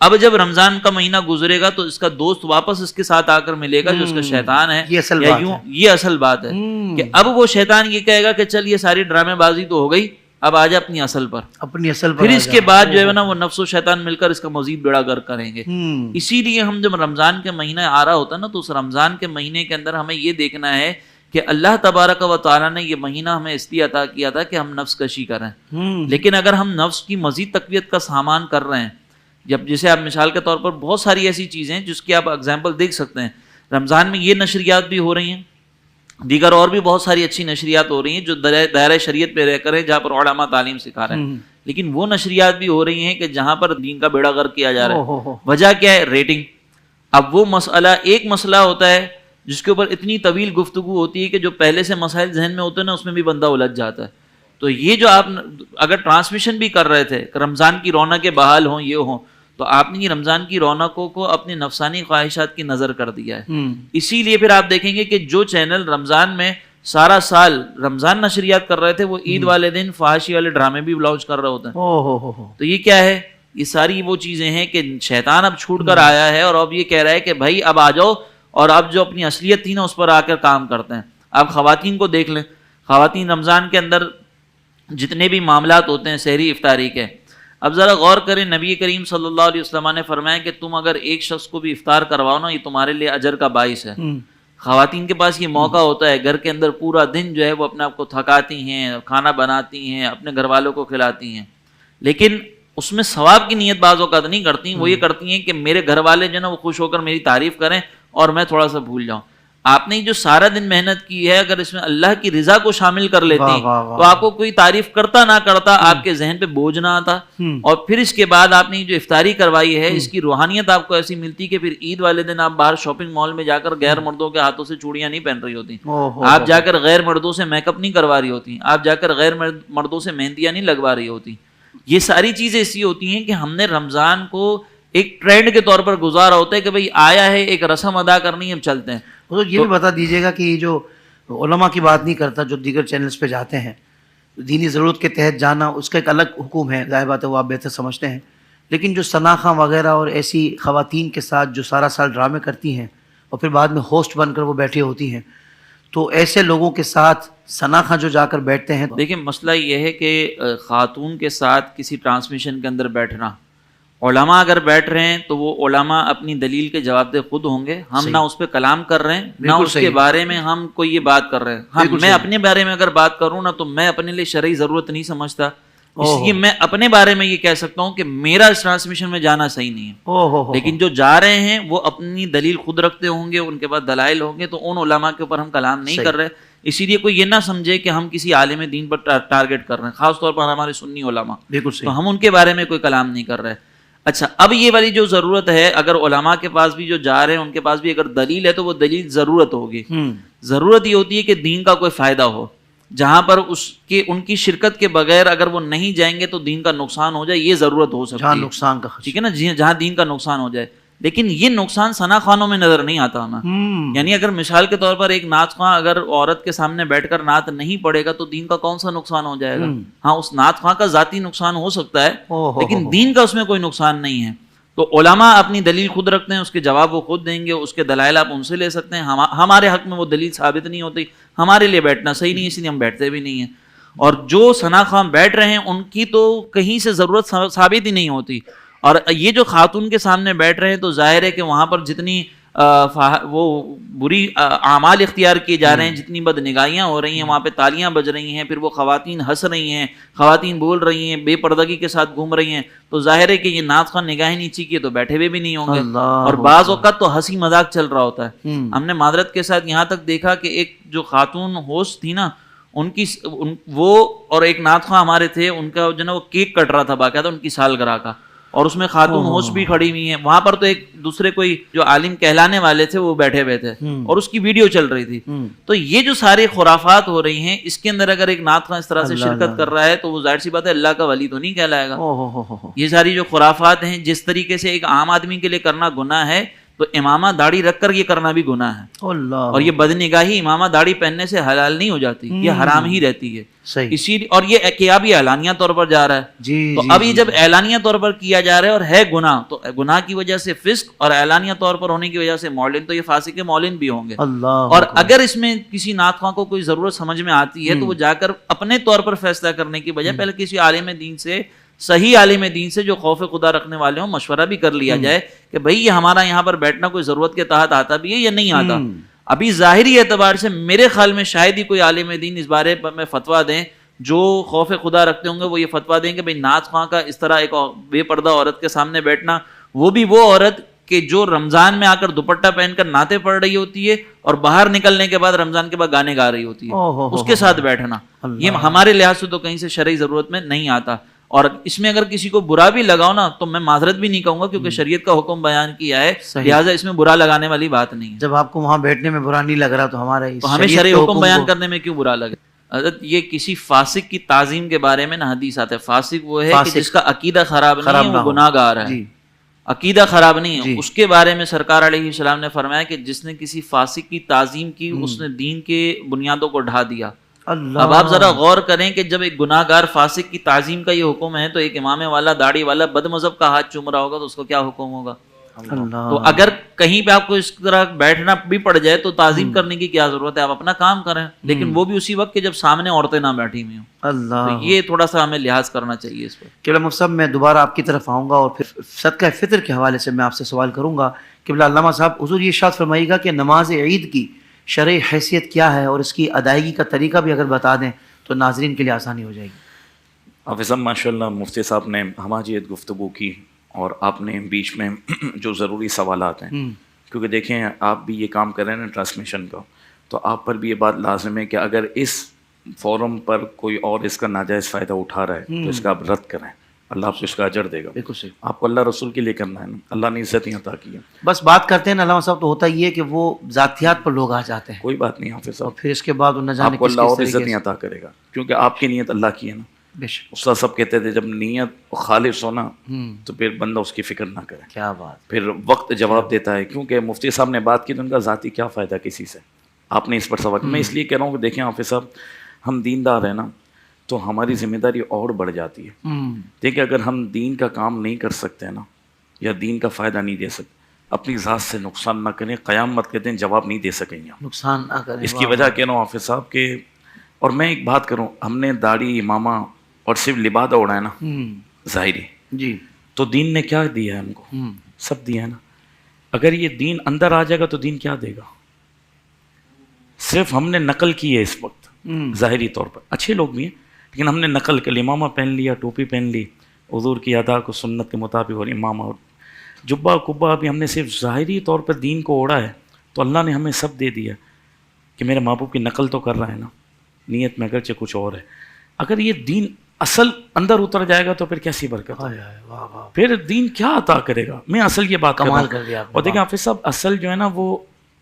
[SPEAKER 3] اب جب رمضان کا مہینہ گزرے گا تو اس کا دوست واپس اس کے ساتھ آ کر ملے گا جو اس کا شیطان ہے. یہ اصل بات ہے کہ اب وہ شیطان یہ کہے گا کہ چل یہ ساری ڈرامے بازی تو ہو گئی، اب آ جا اپنی اصل پر. پھر اس کے بعد جو ہے نا وہ نفس و شیطان مل کر اس کا مزید بیڑا گرک کریں گے. اسی لیے ہم جب رمضان کے مہینہ آ رہا ہوتا ہے نا، تو اس رمضان کے مہینے کے اندر ہمیں یہ دیکھنا ہے کہ اللہ تبارک و تعالیٰ نے یہ مہینہ ہمیں اس لیے عطا کیا تھا کہ ہم نفس کشی کریں. لیکن اگر ہم نفس کی مزید تقویت کا سامان کر رہے ہیں، جب جیسے آپ مثال کے طور پر بہت ساری ایسی چیزیں جس کی آپ اگزامپل دیکھ سکتے ہیں، رمضان میں یہ نشریات بھی ہو رہی ہیں، دیگر اور بھی بہت ساری اچھی نشریات ہو رہی ہیں جو دائرۂ شریعت پہ رہ کر جہاں پر علماء تعلیم سکھا رہے ہیں، لیکن وہ نشریات بھی ہو رہی ہیں کہ جہاں پر دین کا بیڑا غرق کیا جا رہا ہے. وجہ کیا ہے؟ ریٹنگ. اب وہ ایک مسئلہ ہوتا ہے جس کے اوپر اتنی طویل گفتگو ہوتی ہے کہ جو پہلے سے مسائل ذہن میں ہوتے ہیں نا، اس میں بھی بندہ الجھ جاتا ہے. تو یہ جو آپ اگر ٹرانسمیشن بھی کر رہے تھے کہ رمضان کی رونقیں بحال ہوں، یہ ہوں، تو آپ نے یہ رمضان کی رونقوں کو اپنی نفسانی خواہشات کی نظر کر دیا ہے. اسی لیے پھر آپ دیکھیں گے کہ جو چینل رمضان میں سارا سال رمضان نشریات کر رہے تھے، وہ عید والے دن فحاشی والے ڈرامے بھی لانچ کر رہے ہوتے ہیں. تو یہ کیا ہے؟ یہ ساری وہ چیزیں ہیں کہ شیطان اب چھوٹ کر آیا ہے اور اب یہ کہہ رہا ہے کہ بھائی اب آ جاؤ، اور اب جو اپنی اصلیت تھی نا اس پر آ کر کام کرتے ہیں. آپ خواتین کو دیکھ لیں، خواتین رمضان کے اندر جتنے بھی معاملات ہوتے ہیں سحری افطاری کے، اب ذرا غور کریں، نبی کریم صلی اللہ علیہ وسلم نے فرمایا کہ تم اگر ایک شخص کو بھی افطار کرواؤ نا، یہ تمہارے لیے اجر کا باعث ہے. خواتین کے پاس یہ موقع ہوتا ہے، گھر کے اندر پورا دن جو ہے وہ اپنے آپ کو تھکاتی ہیں، کھانا بناتی ہیں، اپنے گھر والوں کو کھلاتی ہیں، لیکن اس میں ثواب کی نیت بعض اوقات نہیں کرتی. وہ یہ کرتی ہیں کہ میرے گھر والے جو ہے نا وہ خوش ہو کر میری تعریف کریں اور میں تھوڑا سا بھول جاؤں. آپ نے جو سارا دن محنت کی ہے، اگر اس میں اللہ کی رضا کو شامل کر لیتی تو آپ کو کوئی تعریف کرتا نہ کرتا آپ کے ذہن پہ بوجھ نہ آتا. اور پھر اس کے بعد آپ نے جو افطاری کروائی ہے، اس کی روحانیت آپ کو ایسی ملتی کہ پھر عید والے دن آپ باہر شاپنگ مال میں جا کر غیر مردوں کے ہاتھوں سے چوڑیاں نہیں پہن رہی ہوتی، آپ جا کر غیر مردوں سے میک اپ نہیں کروا رہی ہوتی، آپ جا کر غیر مردوں سے مہندیاں نہیں لگوا رہی ہوتی. یہ ساری چیزیں ایسی ہوتی ہیں کہ ہم نے رمضان کو ایک ٹرینڈ کے طور پر گزارا ہوتا ہے کہ بھئی آیا ہے، ایک رسم ادا کرنی ہے، ہم چلتے ہیں.
[SPEAKER 1] تو یہ بھی بتا دیجیے گا کہ یہ جو علماء کی بات نہیں کرتا، جو دیگر چینلز پہ جاتے ہیں، دینی ضرورت کے تحت جانا، اس کا ایک الگ حکم ہے، ظاہر بات ہے وہ آپ بہتر سمجھتے ہیں. لیکن جو ثناخواں وغیرہ اور ایسی خواتین کے ساتھ جو سارا سال ڈرامے کرتی ہیں اور پھر بعد میں ہوسٹ بن کر وہ بیٹھی ہوتی ہیں، تو ایسے لوگوں کے ساتھ ثناخواں جو جا کر بیٹھتے ہیں.
[SPEAKER 3] دیکھیں مسئلہ یہ ہے کہ خاتون کے ساتھ کسی ٹرانسمیشن کے اندر بیٹھنا، علماء اگر بیٹھ رہے ہیں تو وہ علماء اپنی دلیل کے جواب دہ خود ہوں گے. ہم نہ اس پہ کلام کر رہے ہیں، نہ اس کے بارے میں ہم کوئی یہ بات کر رہے ہیں. ہاں، میں اپنے بارے میں اگر بات کروں نا تو میں اپنے لیے شرعی ضرورت نہیں سمجھتا، اس لیے میں اپنے بارے میں یہ کہہ سکتا ہوں کہ میرا اس ٹرانسمیشن میں جانا صحیح نہیں ہے. لیکن جو جا رہے ہیں وہ اپنی دلیل خود رکھتے ہوں گے، ان کے پاس دلائل ہوں گے، تو ان علماء کے اوپر ہم کلام نہیں کر رہے. اسی لیے کوئی یہ نہ سمجھے کہ ہم کسی عالم دین پر ٹارگٹ کر رہے ہیں، خاص طور پر ہمارے سنی علماء، تو ہم ان کے بارے میں کوئی کلام نہیں کر رہے. اچھا، اب یہ والی جو ضرورت ہے، اگر علماء کے پاس بھی جو جا رہے ہیں ان کے پاس بھی اگر دلیل ہے تو وہ دلیل ضرورت ہوگی. ضرورت یہ ہوتی ہے کہ دین کا کوئی فائدہ ہو، جہاں پر ان کی شرکت کے بغیر اگر وہ نہیں جائیں گے تو دین کا نقصان ہو جائے، یہ ضرورت ہو سکتی ہے، نقصان کا، ٹھیک ہے نا، جہاں دین کا نقصان ہو جائے. لیکن یہ نقصان ثنا خوانوں میں نظر نہیں آتا ہمیں. یعنی اگر مثال کے طور پر ایک نعت خواں اگر عورت کے سامنے بیٹھ کر نعت نہیں پڑھے گا تو دین کا کون سا نقصان ہو جائے گا؟ ہاں، اس نعت خواں کا ذاتی نقصان ہو سکتا ہے، لیکن دین کا اس میں کوئی نقصان نہیں ہے. تو علماء اپنی دلیل خود رکھتے ہیں، اس کے جواب وہ خود دیں گے، اس کے دلائل آپ ان سے لے سکتے ہیں. ہمارے حق میں وہ دلیل ثابت نہیں ہوتی، ہمارے لیے بیٹھنا صحیح نہیں، اس لیے ہم بیٹھتے بھی نہیں ہیں. اور جو ثنا خواں بیٹھ رہے ہیں ان کی تو کہیں سے ضرورت ثابت ہی نہیں ہوتی. اور یہ جو خاتون کے سامنے بیٹھ رہے ہیں تو ظاہر ہے کہ وہاں پر جتنی وہ بری اعمال اختیار کیے جا رہے ہیں، جتنی بد نگاہیاں ہو رہی ہیں، وہاں پہ تالیاں بج رہی ہیں، پھر وہ خواتین ہنس رہی ہیں، خواتین بول رہی ہیں، بے پردگی کے ساتھ گھوم رہی ہیں، تو ظاہر ہے کہ یہ نعت خواں نگاہیں نیچی کی تو بیٹھے ہوئے بھی نہیں ہوں گے. اور بعض اوقات تو ہنسی مذاق چل رہا ہوتا ہے. ہم نے معذرت کے ساتھ یہاں تک دیکھا کہ ایک جو خاتون ہوسٹ تھی نا، وہ اور ایک نعت خواں ہمارے تھے، ان کا جو نا وہ کیک کٹ رہا تھا باقاعدہ ان کی سالگرہ کا، اور اس میں خاتون ہوسٹ بھی کھڑی ہوئی ہیں. وہاں پر تو ایک دوسرے کوئی جو عالم کہلانے والے تھے وہ بیٹھے ہوئے تھے اور اس کی ویڈیو چل رہی تھی. تو یہ جو ساری خرافات ہو رہی ہیں اس کے اندر اگر ایک نعت خواں اس طرح سے شرکت کر رہا ہے تو وہ ظاہر سی بات ہے اللہ کا ولی تو نہیں کہلائے گا. یہ ساری جو خرافات ہیں جس طریقے سے ایک عام آدمی کے لیے کرنا گناہ ہے تو امامہ داڑھی رکھ کر یہ کرنا بھی گناہ ہے. اور یہ بدنگاہی امامہ داڑھی پہننے سے حلال نہیں ہو جاتی, یہ حرام ہی رہتی ہے. اسی اور یہ کیا بھی اعلانیہ طور پر جا رہا ہے. تو اب یہ جب اعلانیہ طور پر کیا جا رہا ہے اور ہے گناہ, تو گناہ کی وجہ سے فسق اور اعلانیہ طور پر ہونے کی وجہ سے مولن, تو یہ فاسق مولن بھی ہوں گے. اور اگر اس میں کسی نعت خواں کو کوئی ضرورت سمجھ میں آتی ہے تو وہ جا کر اپنے طور پر فیصلہ کرنے کی بجائے پہلے کسی عالم دین سے, صحیح عالم دین سے جو خوف خدا رکھنے والے ہوں, مشورہ بھی کر لیا جائے کہ بھئی یہ ہمارا یہاں پر بیٹھنا کوئی ضرورت کے تحت آتا بھی ہے یا نہیں آتا. ابھی ظاہری اعتبار سے میرے خیال میں شاید ہی کوئی عالم دین اس بارے میں فتویٰ دیں جو خوف خدا رکھتے ہوں گے, وہ یہ فتویٰ دیں کہ بھئی نعت خواں کا اس طرح ایک بے پردہ عورت کے سامنے بیٹھنا, وہ بھی وہ عورت کہ جو رمضان میں آ کر دوپٹہ پہن کر نعتیں پڑھ رہی ہوتی ہے اور باہر نکلنے کے بعد رمضان کے بعد گانے گا رہی ہوتی ہے, اس کے ساتھ بیٹھنا, یہ ہمارے لحاظ سے تو کہیں سے شرعی ضرورت میں نہیں آتا. اور اس میں اگر کسی کو برا بھی لگاؤ نا تو میں معذرت بھی نہیں کہوں گا کیونکہ شریعت کا حکم بیان کیا ہے, لہٰذا اس میں برا لگانے والی بات نہیں ہے.
[SPEAKER 1] جب آپ کو وہاں بیٹھنے میں برا نہیں لگ رہا تو
[SPEAKER 3] ہمیں شرعی حکم بیان کرنے میں کیوں برا لگے. یہ کسی فاسق کی تعظیم کے بارے میں نا حدیث آتا ہے, فاسق وہ ہے کہ جس کا عقیدہ خراب نہیں ہے, وہ گناہ گار ہے. عقیدہ خراب نہیں ہے, اس کے بارے میں سرکار علیہ السلام نے فرمایا کہ جس نے کسی فاسق کی تعظیم کی اس نے دین کے بنیادوں کو ڈھا دیا. اب آپ ذرا غور کریں کہ جب ایک گناہ گار فاسق کی تعظیم کا یہ حکم ہے تو ایک امامے والا داڑھی والا بد مذہب کا ہاتھ چوم رہا ہوگا تو اس کو کیا حکم ہوگا. تو اگر کہیں پہ آپ کو اس طرح بیٹھنا بھی پڑ جائے تو تعظیم کرنے کی کیا ضرورت ہے, آپ اپنا کام کریں, لیکن وہ بھی اسی وقت کہ جب سامنے عورتیں نہ بیٹھی ہوئی ہوں. تو یہ تھوڑا سا ہمیں لحاظ کرنا چاہیے اس پر.
[SPEAKER 1] قبلہ مفتی صاحب میں دوبارہ آپ کی طرف آؤں گا اور پھر صدقہ فطر کے حوالے سے میں آپ سے سوال کروں گا. قبلہ علامہ صاحب حضور یہ ارشاد فرمائیے گا کہ نماز عید کی شرعی حیثیت کیا ہے اور اس کی ادائیگی کا طریقہ بھی اگر بتا دیں تو ناظرین کے لیے آسانی ہو جائے گی.
[SPEAKER 2] حافظ صاحب ماشاء اللہ مفتی صاحب نے ہماری گفتگو کی اور آپ نے بیچ میں جو ضروری سوالات ہیں, کیونکہ دیکھیں آپ بھی یہ کام کر رہے ہیں نا ٹرانسمیشن کا, تو آپ پر بھی یہ بات لازم ہے کہ اگر اس فورم پر کوئی اور اس کا ناجائز فائدہ اٹھا رہا ہے تو اس کا آپ رد کریں, اللہ آپ کو اس کا اجر دے گا. بالکل صحیح, آپ کو اللہ رسول کے لیے کرنا ہے نا, اللہ نے عزت ہی عطا کی ہے.
[SPEAKER 1] بس بات کرتے ہیں نا علامہ صاحب تو ہوتا یہ ہے کہ وہ ذاتیات پر لوگ آ جاتے ہیں.
[SPEAKER 2] کوئی بات نہیں حافظ صاحب,
[SPEAKER 1] پھر اس کے بعد نہ جانے
[SPEAKER 2] آپ کو اللہ اور عزت نہیں عطا کرے گا کیونکہ آپ کی نیت اللہ کی ہے نا. استاد سب کہتے تھے جب نیت خالص ہونا تو پھر بندہ اس کی فکر نہ کرے.
[SPEAKER 1] کیا بات,
[SPEAKER 2] پھر وقت جواب دیتا ہے. کیونکہ مفتی صاحب نے بات کی تو ان کا ذاتی کیا فائدہ کسی سے, آپ نے اس پر سوال. میں اس لیے کہہ رہا ہوں کہ دیکھیں حافظ صاحب ہم دیندار ہیں نا تو ہماری ذمہ داری اور بڑھ جاتی ہے. دیکھیں اگر ہم دین کا کام نہیں کر سکتے نا یا دین کا فائدہ نہیں دے سکتے, اپنی ذات سے نقصان نہ کریں, قیامت کے دن جواب نہیں دے سکیں گے,
[SPEAKER 1] نقصان نہ کریں.
[SPEAKER 2] اس کی وجہ کہہ رہا ہوں حافظ صاحب کہ, اور میں ایک بات کروں, ہم نے داڑھی امامہ اور صرف لبادہ اڑا ہے نا ظاہری,
[SPEAKER 1] جی
[SPEAKER 2] تو دین نے کیا دیا ہے ہم کو, سب دیا ہے نا. اگر یہ دین اندر آ جائے گا تو دین کیا دے گا. صرف ہم نے نقل کی ہے اس وقت ظاہری طور پر, اچھے لوگ بھی ہیں لیکن ہم نے نقل کر, امامہ پہن لیا, ٹوپی پہن لی, حضور کی ادا کو سنت کے مطابق, اور امامہ اور جبہ کبہ بھی ہم نے صرف ظاہری طور پر دین کو اوڑا ہے. تو اللہ نے ہمیں سب دے دیا کہ میرے محبوب کی نقل تو کر رہا ہے نا, نیت میں اگرچہ کچھ اور ہے. اگر یہ دین اصل اندر اتر جائے گا تو پھر کیسی برکت ہے, پھر دین کیا عطا کرے گا. میں اصل یہ بات
[SPEAKER 1] کمال کر دیا.
[SPEAKER 2] اور دیکھیں حافظ صاحب اصل جو ہے نا وہ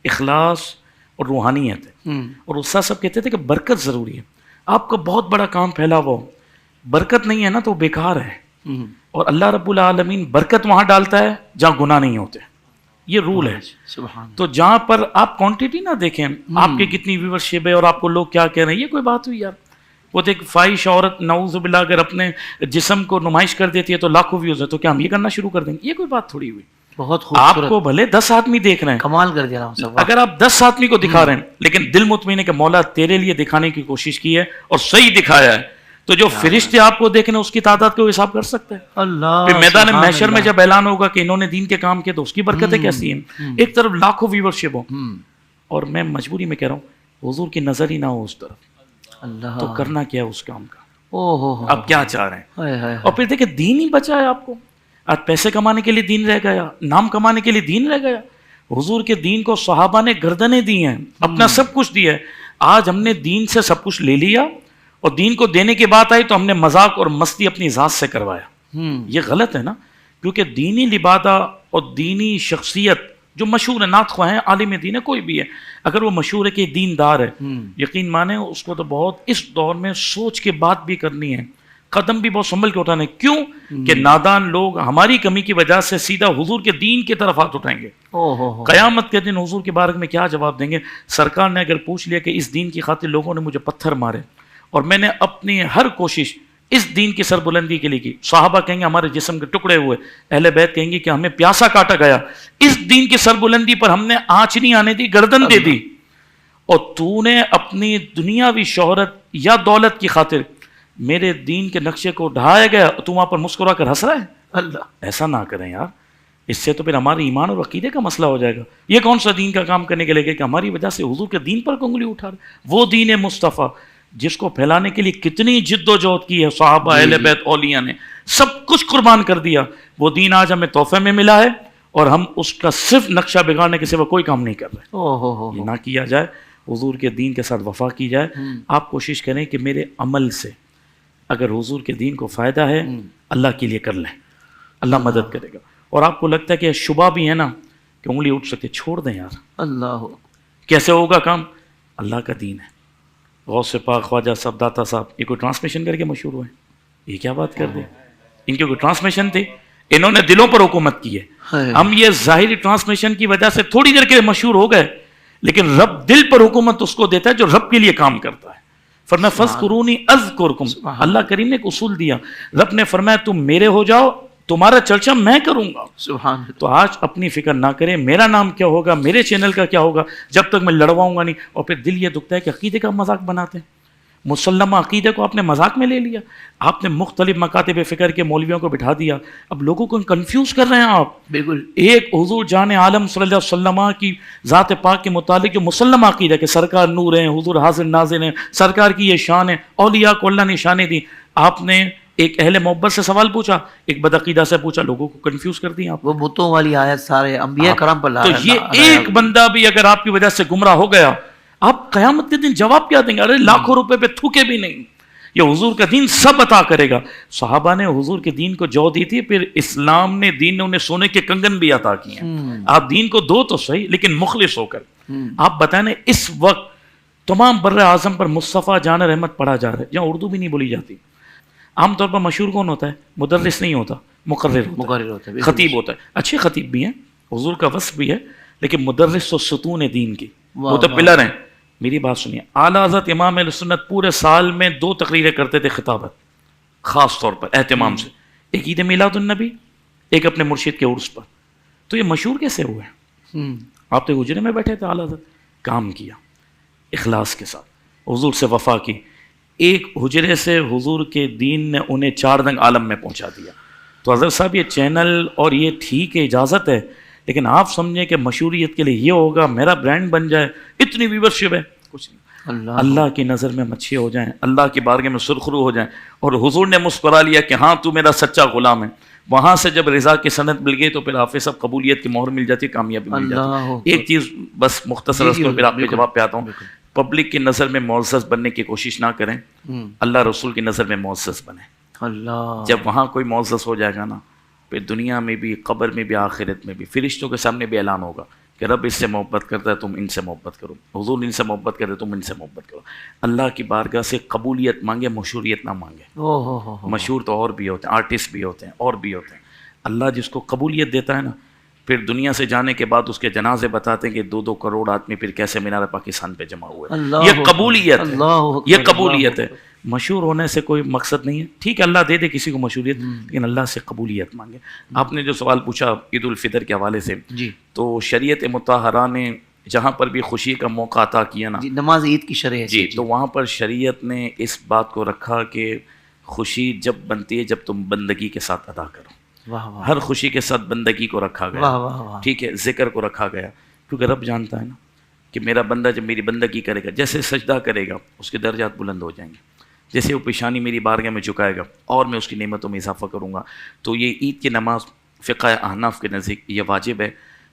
[SPEAKER 2] اخلاص اور روحانیت ہے. اور استاد صاحب کہتے تھے کہ برکت ضروری ہے. آپ کا بہت بڑا کام پھیلا ہوا ہو, برکت نہیں ہے نا تو بیکار ہے. اور اللہ رب العالمین برکت وہاں ڈالتا ہے جہاں گناہ نہیں ہوتے, یہ رول ہے. تو جہاں پر آپ کوانٹٹی نہ دیکھیں آپ کی کتنی ویورشپ ہے اور آپ کو لوگ کیا کہہ رہے ہیں, یہ کوئی بات ہوئی یار. وہ تو ایک فاحش عورت نعوذ باللہ اگر اپنے جسم کو نمائش کر دیتی ہے تو لاکھوں ویوز ہے, تو کیا ہم یہ کرنا شروع کر دیں گے؟ یہ کوئی بات تھوڑی ہوئی.
[SPEAKER 1] بہت
[SPEAKER 2] آپ کو بھلے 10 آدمی دیکھ رہے ہیں,
[SPEAKER 1] کمال کر دیا.
[SPEAKER 2] اگر آپ 10 آدمی کو دکھا رہے ہیں لیکن دل مطمئن ہے کہ مولا تیرے لیے دکھانے کی کوشش کی ہے اور صحیح دکھایا ہے, تو جو فرشتے آپ کو دیکھنے اس کی تعداد کو حساب کر سکتے ہیں.
[SPEAKER 1] اللہ
[SPEAKER 2] پھر میدان محشر میں جب اعلان ہوگا کہ انہوں نے دین کے کام کیے تو اس کی برکتیں کیسی ہیں. ایک طرف لاکھوں ویورشپ ہو, اور میں مجبوری میں کہہ رہا ہوں حضور کی نظر ہی نہ ہو اس طرف,
[SPEAKER 1] اللہ
[SPEAKER 2] تو کرنا کیا اس کام کا.
[SPEAKER 1] اب
[SPEAKER 2] کیا چاہ رہے ہیں. اور پھر دیکھیں دین ہی بچا ہے آپ کو. آج پیسے کمانے کے لیے دین رہ گیا, نام کمانے کے لیے دین رہ گیا. حضور کے دین کو صحابہ نے گردنیں دی ہیں, اپنا سب کچھ دیا ہے. آج ہم نے دین سے سب کچھ لے لیا اور دین کو دینے کی بات آئی تو ہم نے مذاق اور مستی اپنی ذات سے کروایا. یہ غلط ہے نا, کیونکہ دینی لبادہ اور دینی شخصیت جو مشہور ہے، نعت خواہ ہیں، عالم دین ہے، کوئی بھی ہے، اگر وہ مشہور ہے کہ دیندار ہے، یقین مانیں اس کو تو بہت اس دور میں سوچ کے بات بھی کرنی ہے، قدم بھی بہت سنبھل کے اٹھانے. کیوں کہ نادان لوگ ہماری کمی کی وجہ سے سیدھا حضور کے دین کی طرف ہاتھ اٹھائیں گے. قیامت کے دن حضور کے بارے میں کیا جواب دیں گے؟ سرکار نے اگر پوچھ لیا کہ اس دین کی خاطر لوگوں نے مجھے پتھر مارے اور میں نے اپنی ہر کوشش اس دین کی سربلندی کے لیے کی، صحابہ کہیں گے ہمارے جسم کے ٹکڑے ہوئے، اہل بیت کہیں گے کہ ہمیں پیاسا کاٹا گیا، اس دین کی سربلندی پر ہم نے آنچ نہیں آنے دی، گردن دے دی، اور تو نے اپنی دنیاوی شہرت یا دولت کی خاطر میرے دین کے نقشے کو ڈھایا گیا، تو وہاں پر مسکرا کر ہنس رہا ہے. اللہ ایسا نہ کریں یار، اس سے تو پھر ہمارے ایمان اور عقیدے کا مسئلہ ہو جائے گا. یہ کون سا دین کا کام کرنے کے لگے کہ ہماری وجہ سے حضور کے دین پر انگلی اٹھا رہے؟ وہ دین مصطفیٰ جس کو پھیلانے کے لیے کتنی جد و جہد کی ہے صحابہ، اہل بیت، اولیاء نے سب کچھ قربان کر دیا، وہ دین آج ہمیں تحفے میں ملا ہے اور ہم اس کا صرف نقشہ بگاڑنے کے سوا کوئی کام نہیں کر رہے. یہ نہ کیا جائے، حضور کے دین کے ساتھ وفا کی جائے. آپ کوشش کریں کہ میرے عمل سے اگر حضور کے دین کو فائدہ ہے اللہ کے لیے کر لیں، اللہ مدد کرے گا. اور آپ کو لگتا ہے کہ شبہ بھی ہے نا کہ انگلی اٹھ سکتے، چھوڑ دیں یار. اللہ کیسے ہوگا کام؟ اللہ کا دین ہے. غوث پاک خواجہ صاحب داتا صاحب یہ کوئی ٹرانسمیشن کر کے مشہور ہوئے؟ یہ کیا بات کر دیں؟ ان کی کوئی ٹرانسمیشن تھی؟ انہوں نے دلوں پر حکومت کی ہے. ہم یہ ظاہری ٹرانسمیشن کی وجہ سے تھوڑی دیر کے لیے مشہور ہو گئے، لیکن رب دل پر حکومت اس کو دیتا ہے جو رب کے لیے کام کرتا ہے. فرمایا فَاذْكُرُونِي أَذْكُرْكُمْ، اللہ کریم نے ایک اصول دیا. رب نے فرمایا تم میرے ہو جاؤ، تمہارا چرچا میں کروں گا. سبحان. تو آج اپنی فکر نہ کریں میرا نام کیا ہوگا، میرے چینل کا کیا ہوگا، جب تک میں لڑواؤں گا نہیں. اور پھر دل یہ دکھتا ہے کہ عقیدے کا مذاق بناتے ہیں. مسلمہ عقیدے کو آپ نے مذاق میں لے لیا، آپ نے مختلف مکاتب فکر کے مولویوں کو بٹھا دیا، اب لوگوں کو کنفیوز کر رہے ہیں آپ. بالکل ایک حضور جان عالم صلی اللہ علیہ وسلم کی ذات پاک کے متعلق جو مسلمہ عقیدہ کہ سرکار نور ہیں، حضور حاضر ناظر ہیں، سرکار کی یہ شان ہے، اولیاء کو اللہ نے شانیں دی. آپ نے ایک اہل محبت سے سوال پوچھا، ایک بدعقیدہ سے پوچھا، لوگوں کو کنفیوز کر دیا. وہ بتوں والی آیت سارے انبیاء کرام پر لا. تو یہ ایک بندہ بھی اگر آپ کی وجہ سے گمراہ ہو گیا، آپ قیامت کے دن جواب کیا دیں گے؟ ارے لاکھوں روپے پہ تھوکے بھی نہیں، یہ حضور کا دین سب عطا کرے گا. صحابہ نے حضور کے دین کو جو دی تھی، پھر اسلام نے دین نے انہیں سونے کے کنگن بھی عطا کیے ہیں. آپ دین کو دو تو صحیح، لیکن مخلص ہو کر. آپ بتائیں نا اس وقت تمام بر اعظم پر مصطفیٰ جان رحمت پڑھا جا رہا ہے، جہاں اردو بھی نہیں بولی جاتی. عام طور پر مشہور کون ہوتا ہے؟ مدرس نہیں ہوتا، مقرر ہوتا ہے، خطیب ہوتا ہے. اچھے خطیب بھی ہیں، حضور کا وصف بھی ہے، لیکن مدرس تو ستون دین کی، وہ تو پلر ہیں. میری بات سنیے، اعلیٰ حضرت امام اہل سنت پورے سال میں 2 تقریریں کرتے تھے خطابت، خاص طور پر اہتمام سے. ایک عید میلاد النبی، ایک اپنے مرشد کے عرس پر. تو یہ مشہور کیسے ہوئے؟ آپ تو حجرے میں بیٹھے تھے، اعلیٰ حضرت کام کیا اخلاص کے ساتھ، حضور سے وفا کی. ایک حجرے سے حضور کے دین نے انہیں 4 رنگ عالم میں پہنچا دیا. تو حضرت صاحب یہ چینل اور یہ ٹھیک ہے، اجازت ہے، لیکن آپ سمجھیں کہ مشہوریت کے لیے یہ ہوگا میرا برانڈ بن جائے، اتنی ویورشپ ہے، کچھ نہیں. اللہ کی نظر میں مچھے ہو جائیں، اللہ کی بارگاہ میں سرخرو ہو جائیں، اور حضور نے مسکرا لیا کہ ہاں تو میرا سچا غلام ہے. وہاں سے جب رضا کی سند مل گئی تو پھر حافظ صاحب قبولیت کی مہر مل جاتی ہے، کامیابی مل جاتی ہے. ایک چیز بس مختصر اس پر پھر آپ کے جواب پہ آتا ہوں. پبلک کی نظر میں معزز بننے کی کوشش نہ کریں، اللہ رسول کی نظر میں معزز بنیں. اللہ جب وہاں کوئی معزز ہو جائے گا نا، پھر دنیا میں بھی، قبر میں بھی، آخرت میں بھی، فرشتوں کے سامنے بھی اعلان ہوگا کہ رب اس سے محبت کرتا ہے، تم ان سے محبت کرو، حضور ان سے محبت کرتے تم ان سے محبت کرو. اللہ کی بارگاہ سے قبولیت مانگے، مشہوریت نہ مانگے. مشہور تو اور بھی ہوتے ہیں، آرٹسٹ بھی ہوتے ہیں، اور بھی ہوتے ہیں. اللہ جس کو قبولیت دیتا ہے نا، پھر دنیا سے جانے کے بعد اس کے جنازے بتاتے ہیں کہ 2-2 کروڑ آدمی پھر کیسے مینار پاکستان پہ جمع ہوئے. یہ قبولیت ہے، یہ قبولیت ہے. مشہور ہونے سے کوئی مقصد نہیں ہے، ٹھیک ہے اللہ دے دے کسی کو مشہوریت، لیکن اللہ سے قبولیت مانگے. آپ نے جو سوال پوچھا عید الفطر کے حوالے سے، تو شریعت مطہرہ نے جہاں پر بھی خوشی کا موقع عطا کیا نا، نماز عید کی شرح جی، تو وہاں پر شریعت نے اس بات کو رکھا کہ خوشی جب بنتی ہے جب تم بندگی کے ساتھ ادا کرو. ہر خوشی کے ساتھ بندگی کو رکھا گیا، ٹھیک ہے، ذکر کو رکھا گیا، کیونکہ رب جانتا ہے نا کہ میرا بندہ جب میری بندگی کرے گا، جیسے سجدہ کرے گا اس کے درجات بلند ہو جائیں گے، جیسے وہ پیشانی میری بارگاہ میں جھکائے گا اور میں اس کی نعمتوں میں اضافہ کروں گا. تو یہ عید کی نماز فقہ احناف کے نزدیک یہ واجب ہے،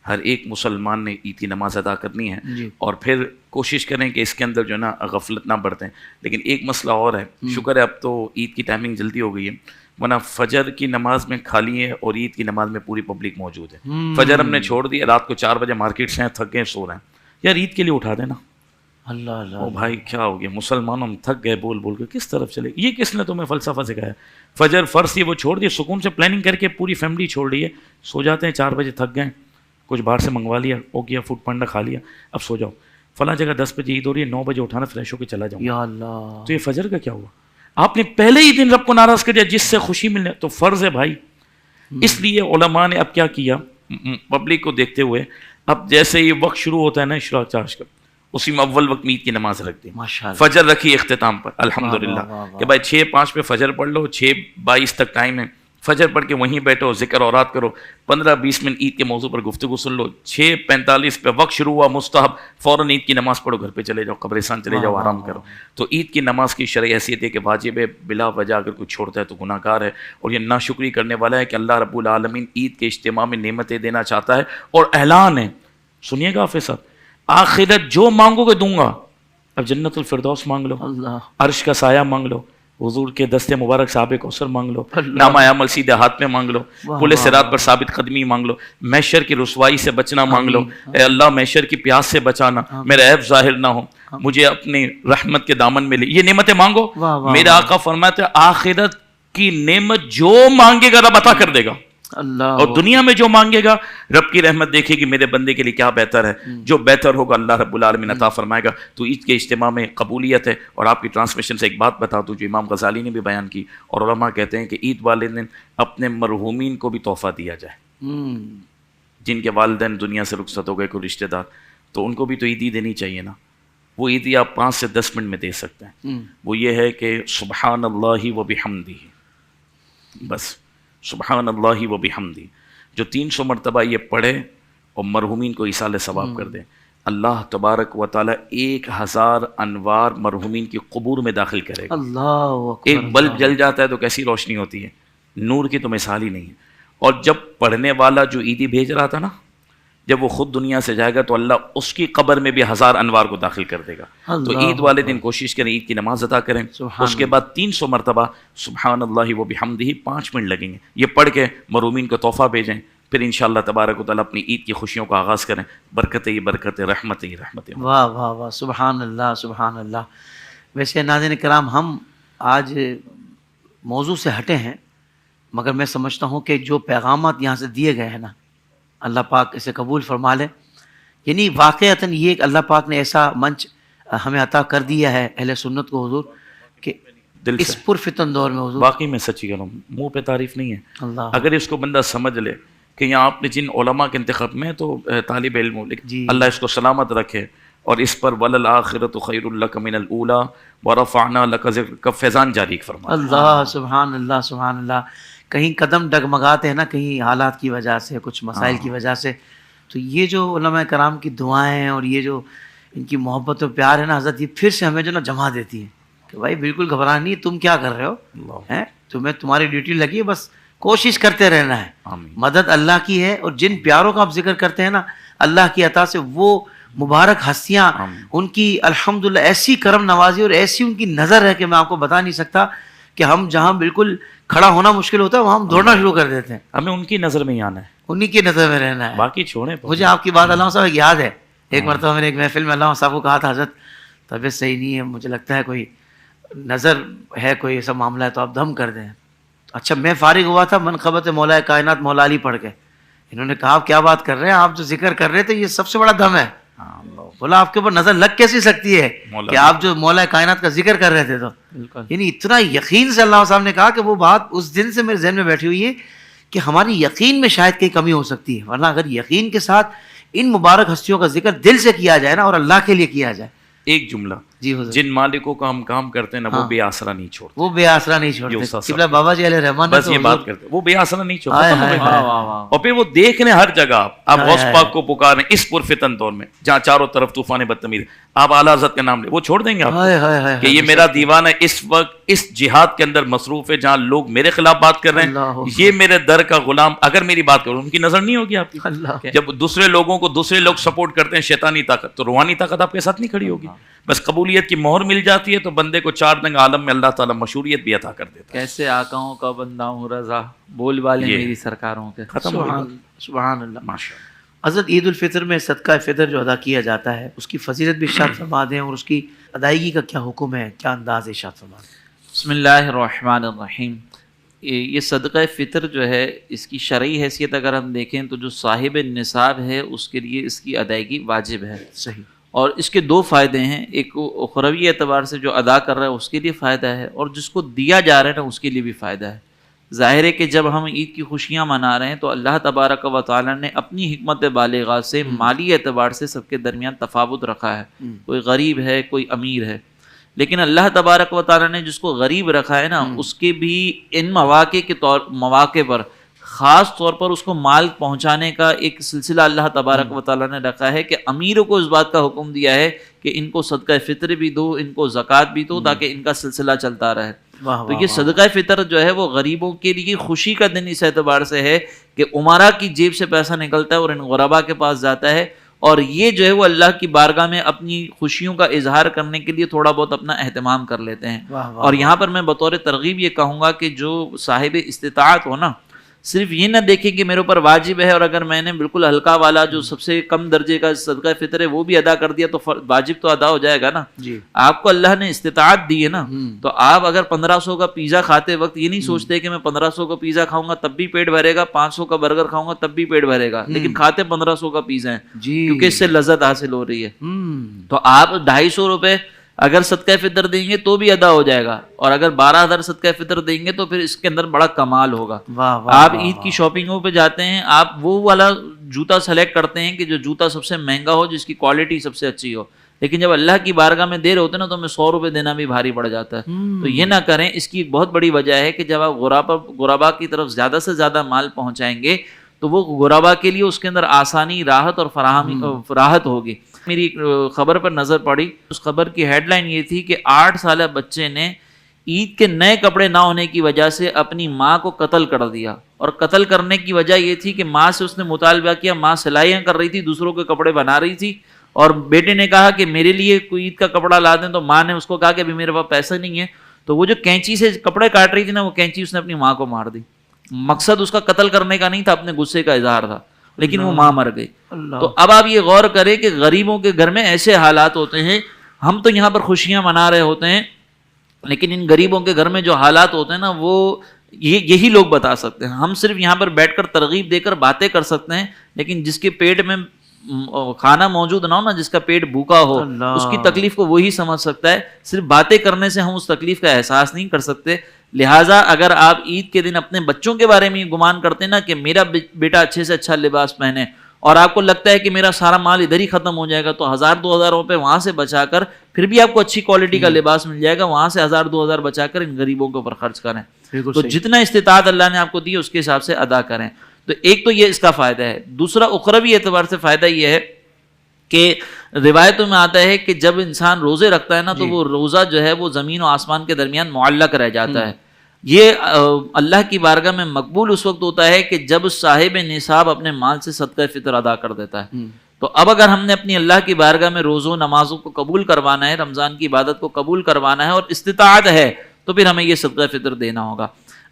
[SPEAKER 2] ہر ایک مسلمان نے عید کی نماز ادا کرنی ہے. اور پھر کوشش کریں کہ اس کے اندر جو ہے نا غفلت نہ برتیں. لیکن ایک مسئلہ اور ہے، شکر ہے اب تو عید کی ٹائمنگ جلدی ہو گئی ہے، ورنہ فجر کی نماز میں خالی ہے اور عید کی نماز میں پوری پبلک موجود ہے. فجر ہم نے چھوڑ دیا, رات کو 4 بجے مارکیٹ سے ہیں, تھک گئے, سو رہے ہیں. یار عید کے لیے اٹھا دینا.
[SPEAKER 1] اللہ اللہ
[SPEAKER 2] او بھائی کیا ہو گیا, مسلمانوں ہم تھک گئے بول بول کے, کس طرف چلے. یہ کس نے تمہیں فلسفہ سکھایا؟ فجر فرض تھی وہ چھوڑ دی, سکون سے پلاننگ کر کے پوری فیملی چھوڑ رہی ہے, سو جاتے ہیں 4 بجے, تھک گئے, کچھ باہر سے منگوا لیا, او کیا فوڈ پانڈا کھا لیا, اب سو جاؤ. فلاں جگہ 10 بجے عید ہو رہی ہے, 9 بجے اٹھانا, فریش ہو کے چلا جاؤں.
[SPEAKER 1] یا اللہ,
[SPEAKER 2] تو یہ فجر کا کیا ہوا؟ آپ نے پہلے ہی دن رب کو ناراض کر دیا جس سے خوشی ملنے. تو فرض ہے بھائی. اس لیے علماء نے اب کیا کیا, پبلک کو دیکھتے ہوئے, اب جیسے یہ وقت شروع ہوتا ہے نا اشراق چارج کا, اسی میں اول وقت عید کی نماز رکھ دی, فجر رکھی اختتام پر. الحمدللہ کہ بھائی 6:05 پہ فجر پڑھ لو, 6:22 تک ٹائم ہے, فجر پڑھ کے وہیں بیٹھو, ذکر اورات کرو, 15-20 منٹ عید کے موضوع پر گفتگو سن لو. 6:45 پہ وقت شروع ہوا مستحب, فوراً عید کی نماز پڑھو, گھر پہ چلے جاؤ, قبرستان چلے جاؤ, آرام کرو. تو عید کی نماز کی شرعی حیثیت ہے کہ واجب ہے, بلا وجہ اگر کوئی چھوڑتا ہے تو گناہ گار ہے, اور یہ ناشکری کرنے والا ہے کہ اللہ رب العالمین عید کے اجتماع میں نعمتیں دینا چاہتا ہے. اور اعلان ہے, سنیے گا حافظ صاحب, آخرت جو مانگو گے دوں گا. اب جنت الفردوس مانگ لو, عرش کا سایہ مانگ لو, حضور کے دستے مبارک صحابہ کوثر مانگ لو, نامہ عمل سیدھے ہاتھ میں مانگ لو, پل صراط پر ثابت قدمی مانگ لو, محشر کی رسوائی سے بچنا مانگ لو. اے اللہ محشر کی پیاس سے بچانا, میرا عیب ظاہر نہ ہو, مجھے اپنی رحمت کے دامن میں لے. یہ نعمتیں مانگو. میرا آقا فرماتے ہیں آخرت کی نعمت جو مانگے گا رب عطا کر دے گا,
[SPEAKER 1] اللہ,
[SPEAKER 2] اور دنیا میں جو مانگے گا رب کی رحمت دیکھے گی میرے بندے کے لیے کیا بہتر ہے, جو بہتر ہوگا اللہ رب العالمین عطا فرمائے گا. تو عید کے اجتماع میں قبولیت ہے. اور آپ کی ٹرانسمیشن سے ایک بات بتا دوں جو امام غزالی نے بھی بیان کی, اور علماء کہتے ہیں کہ عید والے دن اپنے مرحومین کو بھی تحفہ دیا جائے, جن کے والدین دنیا سے رخصت ہو گئے, کوئی رشتہ دار, تو ان کو بھی تو عیدی دینی چاہیے نا. وہ عیدی آپ 5 سے 10 منٹ میں دے سکتے ہیں. وہ یہ ہے کہ سبحان اللہ و بحمدہ, بس سبحان اللہ و بحمدہ, جو 300 مرتبہ یہ پڑھے اور مرحومین کو ایصال ثواب کر دیں, اللہ تبارک و تعالی 1000 انوار مرحومین کی قبور میں داخل کرے گا.
[SPEAKER 1] اللہ اکبر.
[SPEAKER 2] ایک بلب جل جاتا ہے تو کیسی روشنی ہوتی ہے, نور کی تو مثال ہی نہیں ہے. اور جب پڑھنے والا جو عیدی بھیج رہا تھا نا, جب وہ خود دنیا سے جائے گا تو اللہ اس کی قبر میں بھی 1000 انوار کو داخل کر دے گا. تو عید والے دن کوشش کریں عید کی نماز ادا کریں, اس کے بعد 300 مرتبہ سبحان اللہ و بحمدہ 5 منٹ لگیں گے, یہ پڑھ کے مرحومین کو تحفہ بھیجیں, پھر انشاءاللہ تبارک و تعالیٰ اپنی عید کی خوشیوں کا آغاز کریں. برکتیں ہی برکتیں, رحمتیں ہی رحمتیں.
[SPEAKER 1] واہ واہ واہ, سبحان اللہ سبحان اللہ. ویسے ناظرین کرام, ہم آج موضوع سے ہٹے ہیں, مگر میں سمجھتا ہوں کہ جو پیغامات یہاں سے دیے گئے ہیں نا, اللہ پاک اسے قبول فرما لے. یعنی واقعتاً یہ کہ اللہ پاک نے ایسا منچ ہمیں عطا کر دیا ہے اہل سنت کو حضور, کہ اس پرفتن دور میں حضور
[SPEAKER 2] واقعی میں سچی کہہ رہا ہوں, منہ پہ تعریف نہیں ہے.
[SPEAKER 1] اللہ,
[SPEAKER 2] اگر اس کو بندہ سمجھ لے کہ یہاں آپ نے جن علماء کے انتخاب میں تو طالب علم ہو, لیکن اللہ اس کو سلامت رکھے, اور اس پر وَلَلْآخِرَةُ خَيْرٌ لَكَ مِنَ الْأُولَىٰ وَرَفَعْنَا لَكَ ذِكْرَكَ کا فیضان جاری فرما.
[SPEAKER 1] اللہ سبحان اللہ سبحان اللہ. کہیں قدم ڈگمگاتے ہیں نا, کہیں حالات کی وجہ سے, کچھ مسائل کی وجہ سے, تو یہ جو علماء کرام کی دعائیں ہیں اور یہ جو ان کی محبت و پیار ہے نا حضرت, یہ پھر سے ہمیں جو نا جما دیتی ہے کہ بھائی بالکل گھبرانا نہیں, تم کیا کر رہے ہو, تمہیں تمہاری ڈیوٹی لگی ہے, بس کوشش کرتے رہنا ہے. مدد اللہ کی ہے, اور جن پیاروں کا آپ ذکر کرتے ہیں نا اللہ کی عطا سے, وہ مبارک ہستیاں, ان کی الحمدللہ ایسی کرم نوازی اور ایسی ان کی نظر ہے کہ میں آپ کو بتا نہیں سکتا, کہ ہم جہاں بالکل کھڑا ہونا مشکل ہوتا ہے وہاں ہم دوڑنا شروع کر دیتے ہیں.
[SPEAKER 2] ہمیں ان کی نظر میں ہی آنا ہے,
[SPEAKER 1] انہی کی نظر میں رہنا ہے,
[SPEAKER 2] باقی چھوڑیں.
[SPEAKER 1] مجھے آپ کی بات علامہ صاحب یاد ہے, ایک مرتبہ میں نے ایک محفل میں علامہ صاحب کو کہا تھا, حضرت طبیعت صحیح نہیں ہے, مجھے لگتا ہے کوئی نظر ہے, کوئی ایسا معاملہ ہے, تو آپ دم کر دیں. اچھا, میں فارغ ہوا تھا منقبت مولا کائنات مولا علی پڑھ کے, انہوں نے کہا آپ کیا بات کر رہے ہیں, آپ جو ذکر کر رہے تھے یہ سب سے بڑا دم ہے. بولا آپ کے اوپر نظر لگ کیسی سکتی ہے کہ آپ جو مولا کائنات کا ذکر کر رہے تھے, تو یعنی اتنا یقین سے اللہ صاحب نے کہا کہ وہ بات اس دن سے میرے ذہن میں بیٹھی ہوئی ہے کہ ہماری یقین میں شاید کہیں کمی ہو سکتی ہے, ورنہ اگر یقین کے ساتھ ان مبارک ہستیوں کا ذکر دل سے کیا جائے نا اور اللہ کے لیے کیا جائے.
[SPEAKER 2] ایک جملہ,
[SPEAKER 1] جی حضور,
[SPEAKER 2] جن مالکوں کا ہم کام کرتے ہیں نا وہ بے آسرا نہیں چھوڑتے,
[SPEAKER 1] وہ بے آسرا نہیں چھوڑتے. قبلہ بابا جی علیہ رحمان
[SPEAKER 2] بس یہ بات کرتے, وہ بے آسرا نہیں چھوڑتے. اور پھر وہ دیکھ رہے ہر جگہ, آپ غوث پاک کو پکاریں اس پرفتن دور میں جہاں چاروں طرف طوفان بدتمیز, آپ اعلیٰ حضرت کا نام لیں, وہ چھوڑ دیں گے آپ کہ یہ میرا دیوانہ اس وقت اس جہاد کے اندر مصروف ہے جہاں لوگ میرے خلاف بات کر رہے ہیں, یہ میرے در کا غلام اگر میری بات کروں ان کی نظر نہیں ہوگی آپ کی. جب دوسرے لوگوں کو دوسرے لوگ سپورٹ کرتے ہیں شیطانی طاقت, تو روحانی طاقت آپ کے ساتھ نہیں کھڑی ہوگی. بس قبول مقبولیت کی مہر مل جاتی ہے تو بندے کو 4 دنگ عالم میں اللہ تعالیٰ مشہوریت بھی عطا کر دیتا ہے.
[SPEAKER 3] کیسے آقاؤں کا بندہ ہوں رضا، بول والے میری سرکاروں کے.
[SPEAKER 2] ختم ہو گیا.
[SPEAKER 1] سبحان اللہ.
[SPEAKER 2] ماشاء اللہ.
[SPEAKER 1] حضرت عید الفطر میں صدقہ فطر جو ادا کیا جاتا ہے اس کی فضیلت بھی ارشاد فرما دیں، اور اس کی ادائیگی کا کیا حکم ہے، کیا انداز ہے، ارشاد فرما دیں.
[SPEAKER 3] بسم اللہ الرحمن الرحیم. یہ صدقہ فطر جو ہے اس کی شرعی حیثیت اگر ہم دیکھیں تو جو صاحب نصاب ہے اس کے لیے اس کی ادائیگی واجب ہے.
[SPEAKER 1] صحیح.
[SPEAKER 3] اور اس کے 2 فائدے ہیں، ایک اخروی اعتبار سے جو ادا کر رہا ہے اس کے لیے فائدہ ہے، اور جس کو دیا جا رہا ہے نا اس کے لیے بھی فائدہ ہے. ظاہر ہے کہ جب ہم عید کی خوشیاں منا رہے ہیں تو اللہ تبارک و تعالیٰ نے اپنی حکمت بالغہ سے مالی اعتبار سے سب کے درمیان تفاوت رکھا ہے. کوئی غریب ہے، کوئی امیر ہے، لیکن اللہ تبارک و تعالیٰ نے جس کو غریب رکھا ہے نا اس کے بھی ان مواقع پر خاص طور پر اس کو مال پہنچانے کا ایک سلسلہ اللہ تبارک و تعالیٰ نے رکھا ہے کہ امیروں کو اس بات کا حکم دیا ہے کہ ان کو صدقہ فطر بھی دو، ان کو زکوٰۃ بھی دو، تاکہ ان کا سلسلہ چلتا رہے. تو یہ صدقہ فطر جو ہے وہ غریبوں کے لیے خوشی کا دن اس اعتبار سے ہے کہ عمرا کی جیب سے پیسہ نکلتا ہے اور ان غربا کے پاس جاتا ہے، اور یہ جو ہے وہ اللہ کی بارگاہ میں اپنی خوشیوں کا اظہار کرنے کے لیے تھوڑا بہت اپنا اہتمام کر لیتے ہیں. اور یہاں پر میں بطور ترغیب یہ کہوں گا کہ جو صاحب استطاعت ہو نا، صرف یہ نہ دیکھیں کہ میرے اوپر واجب ہے اور اگر میں نے بالکل ہلکا والا جو سب سے کم درجے کا صدقہ فطر ہے وہ بھی ادا کر دیا تو واجب تو ادا ہو جائے گا نا.
[SPEAKER 1] جی.
[SPEAKER 3] آپ کو اللہ نے استطاعت دی ہے نا، تو آپ اگر 1500 کا پیزا کھاتے وقت یہ نہیں سوچتے کہ میں 1500 کا پیزا کھاؤں گا تب بھی پیٹ بھرے گا، 500 کا برگر کھاؤں گا تب بھی پیٹ بھرے گا، لیکن کھاتے 1500 کا پیزا ہے کیونکہ اس سے لذت حاصل ہو رہی ہے. تو آپ 250 روپے اگر صدقہ فطر دیں گے تو بھی ادا ہو جائے گا، اور اگر 12,000 صدقہ فطر دیں گے تو پھر اس کے اندر بڑا کمال ہوگا. آپ عید کی شاپنگوں پہ جاتے ہیں، آپ وہ والا جوتا سلیکٹ کرتے ہیں کہ جو جوتا سب سے مہنگا ہو، جس کی کوالٹی سب سے اچھی ہو، لیکن جب اللہ کی بارگاہ میں دے رہے ہوتے ہیں نا تو ہمیں 100 روپے دینا بھی بھاری پڑ جاتا ہے. تو یہ نہ کریں. اس کی ایک بہت بڑی وجہ ہے کہ جب آپ غربا کی طرف زیادہ سے زیادہ مال پہنچائیں گے تو وہ غربا کے لیے اس کے اندر آسانی، راحت اور راحت ہوگی. میری خبر پر نظر پڑی، اس خبر کی ہیڈ لائن یہ تھی کہ 8 سالہ بچے نے عید کے نئے کپڑے نہ ہونے کی وجہ سے اپنی ماں کو قتل کر دیا، اور قتل کرنے کی وجہ یہ تھی کہ ماں سے اس نے مطالبہ کیا. ماں سلائیاں کر رہی تھی، دوسروں کے کپڑے بنا رہی تھی، اور بیٹے نے کہا کہ میرے لیے کوئی عید کا کپڑا لا دیں، تو ماں نے اس کو کہا کہ ابھی میرے پاس پیسہ نہیں ہے. تو وہ جو کینچی سے کپڑے کاٹ رہی تھی نا، وہ کینچی اس نے اپنی ماں کو مار دی. مقصد اس کا قتل کرنے کا نہیں تھا، اپنے غصے کا اظہار تھا، لیکن وہ ماں مر گئی. تو اب آپ یہ غور کریں کہ غریبوں کے گھر میں ایسے حالات ہوتے ہیں. ہم تو یہاں پر خوشیاں منا رہے ہوتے ہیں، لیکن ان غریبوں کے گھر میں جو حالات ہوتے ہیں نا وہ یہی لوگ بتا سکتے ہیں. ہم صرف یہاں پر بیٹھ کر ترغیب دے کر باتیں کر سکتے ہیں، لیکن جس کے پیٹ میں کھانا موجود نہ ہو نا، جس کا پیٹ بھوکا ہو، اس کی تکلیف کو وہی سمجھ سکتا ہے. صرف باتیں کرنے سے ہم اس تکلیف کا احساس نہیں کر سکتے. لہٰذا اگر آپ عید کے دن اپنے بچوں کے بارے میں یہ گمان کرتے ہیں نا کہ میرا بیٹا اچھے سے اچھا لباس پہنے، اور آپ کو لگتا ہے کہ میرا سارا مال ادھر ہی ختم ہو جائے گا، تو 1000-2000 روپے وہاں سے بچا کر پھر بھی آپ کو اچھی کوالٹی کا لباس مل جائے گا، وہاں سے 1000-2000 بچا کر ان غریبوں کے اوپر خرچ کریں. تو جتنا استطاعت اللہ نے آپ کو دی اس کے حساب سے ادا کریں. تو ایک تو یہ اس کا فائدہ ہے. دوسرا اخروی اعتبار سے فائدہ یہ ہے کہ روایتوں میں آتا ہے کہ جب انسان روزے رکھتا ہے نا تو وہ روزہ جو ہے وہ زمین و آسمان کے درمیان معلق رہ جاتا ہے. یہ اللہ کی بارگاہ میں مقبول اس وقت ہوتا ہے کہ جب صاحب نصاب اپنے مال سے صدقہ فطر ادا کر دیتا ہے. تو اب اگر ہم نے اپنی اللہ کی بارگاہ میں روزوں نمازوں کو قبول کروانا ہے، رمضان کی عبادت کو قبول کروانا ہے اور استطاعت ہے، تو پھر ہمیں یہ صدقہ فطر دینا ہوگا.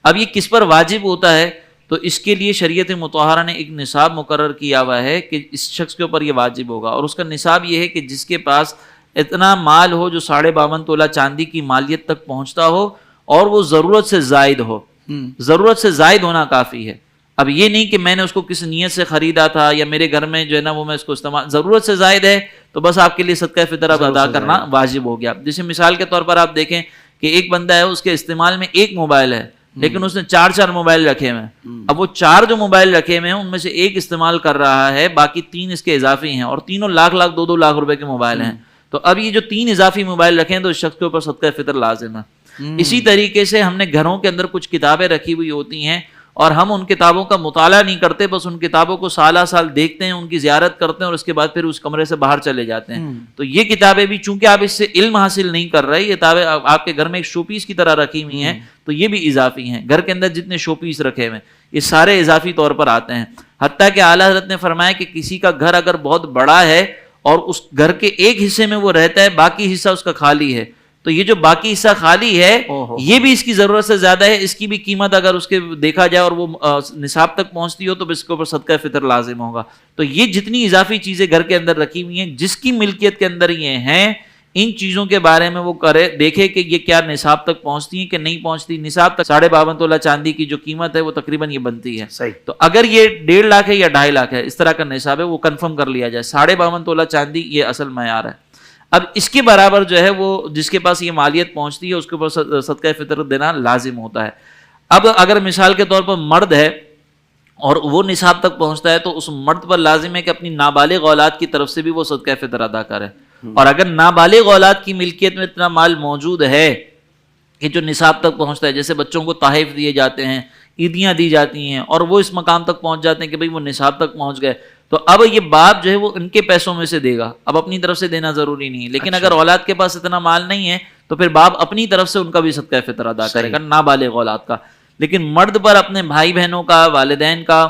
[SPEAKER 3] اب یہ کس پر واجب ہوتا ہے؟ تو اس کے لیے شریعت مطہرہ نے ایک نصاب مقرر کیا ہوا ہے کہ اس شخص کے اوپر یہ واجب ہوگا، اور اس کا نصاب یہ ہے کہ جس کے پاس اتنا مال ہو جو 52.5 تولہ چاندی کی مالیت تک پہنچتا ہو، اور وہ ضرورت سے زائد ہو. ضرورت سے زائد ہونا کافی ہے. اب یہ نہیں کہ میں نے اس کو کس نیت سے خریدا تھا یا میرے گھر میں جو ہے نا وہ میں اس کو استعمال، ضرورت سے زائد ہے تو بس آپ کے لیے صدقہ فطر اب ادا کرنا واجب ہو گیا. جیسے مثال کے طور پر آپ دیکھیں کہ ایک بندہ ہے، اس کے استعمال میں ایک موبائل ہے، لیکن اس نے 4 موبائل رکھے ہوئے ہیں. اب وہ 4 جو موبائل رکھے ہوئے ہیں ان میں سے ایک استعمال کر رہا ہے، باقی 3 اس کے اضافی ہیں، اور تینوں لاکھ 2 لاکھ روپے کے موبائل ہیں. تو اب یہ جو 3 اضافی موبائل رکھے ہیں تو اس شخص کے اوپر صدقہ فطر لازم ہے. اسی طریقے سے ہم نے گھروں کے اندر کچھ کتابیں رکھی ہوئی ہوتی ہیں اور ہم ان کتابوں کا مطالعہ نہیں کرتے، بس ان کتابوں کو سالہ سال دیکھتے ہیں، ان کی زیارت کرتے ہیں اور اس کے بعد پھر اس کمرے سے باہر چلے جاتے ہیں. تو یہ کتابیں بھی چونکہ آپ اس سے علم حاصل نہیں کر رہے، یہ کتابیں آپ کے گھر میں ایک شو پیس کی طرح رکھی ہوئی ہیں، تو یہ بھی اضافی ہیں. گھر کے اندر جتنے شو پیس رکھے ہوئے ہیں یہ سارے اضافی طور پر آتے ہیں. حتیٰ کہ اعلیٰ حضرت نے فرمایا کہ کسی کا گھر اگر بہت بڑا ہے اور اس گھر کے ایک حصے میں وہ رہتا ہے, باقی حصہ اس کا خالی ہے, تو یہ جو باقی حصہ خالی ہے یہ بھی اس کی ضرورت سے زیادہ ہے, اس کی بھی قیمت اگر اس کے دیکھا جائے اور وہ نصاب تک پہنچتی ہو تو اس کے اوپر صدقہ فطر لازم ہوگا. تو یہ جتنی اضافی چیزیں گھر کے اندر رکھی ہوئی ہیں, جس کی ملکیت کے اندر یہ ہیں, ان چیزوں کے بارے میں وہ کرے, دیکھے کہ یہ کیا نصاب تک پہنچتی ہیں کہ نہیں پہنچتی. نصاب تک 52.5 تولہ چاندی کی جو قیمت ہے وہ تقریباً یہ بنتی ہے.
[SPEAKER 1] صحیح.
[SPEAKER 3] تو اگر یہ 1.5 لاکھ ہے یا 2.5 لاکھ ہے, اس طرح کا نصاب ہے, وہ کنفرم کر لیا جائے. 52.5 تولہ چاندی یہ اصل معیار ہے. اب اس کے برابر جو ہے وہ جس کے پاس یہ مالیت پہنچتی ہے اس کے اوپر صدقہ فطر دینا لازم ہوتا ہے. اب اگر مثال کے طور پر مرد ہے اور وہ نصاب تک پہنچتا ہے تو اس مرد پر لازم ہے کہ اپنی نابالغ اولاد کی طرف سے بھی وہ صدقہ فطر ادا کرے. اور اگر نابالغ اولاد کی ملکیت میں اتنا مال موجود ہے کہ جو نصاب تک پہنچتا ہے, جیسے بچوں کو تحائف دیے جاتے ہیں, عیدیاں دی جاتی ہیں, اور وہ اس مقام تک پہنچ جاتے ہیں کہ بھئی وہ نصاب تک پہنچ گئے, تو اب یہ باپ جو ہے وہ ان کے پیسوں میں سے دے گا, اب اپنی طرف سے دینا ضروری نہیں ہے. لیکن اگر اولاد کے پاس اتنا مال نہیں ہے تو پھر باپ اپنی طرف سے ان کا بھی صدقہ فطر ادا کرے گا, نابالغ اولاد کا. لیکن مرد پر اپنے بھائی بہنوں کا, والدین کا,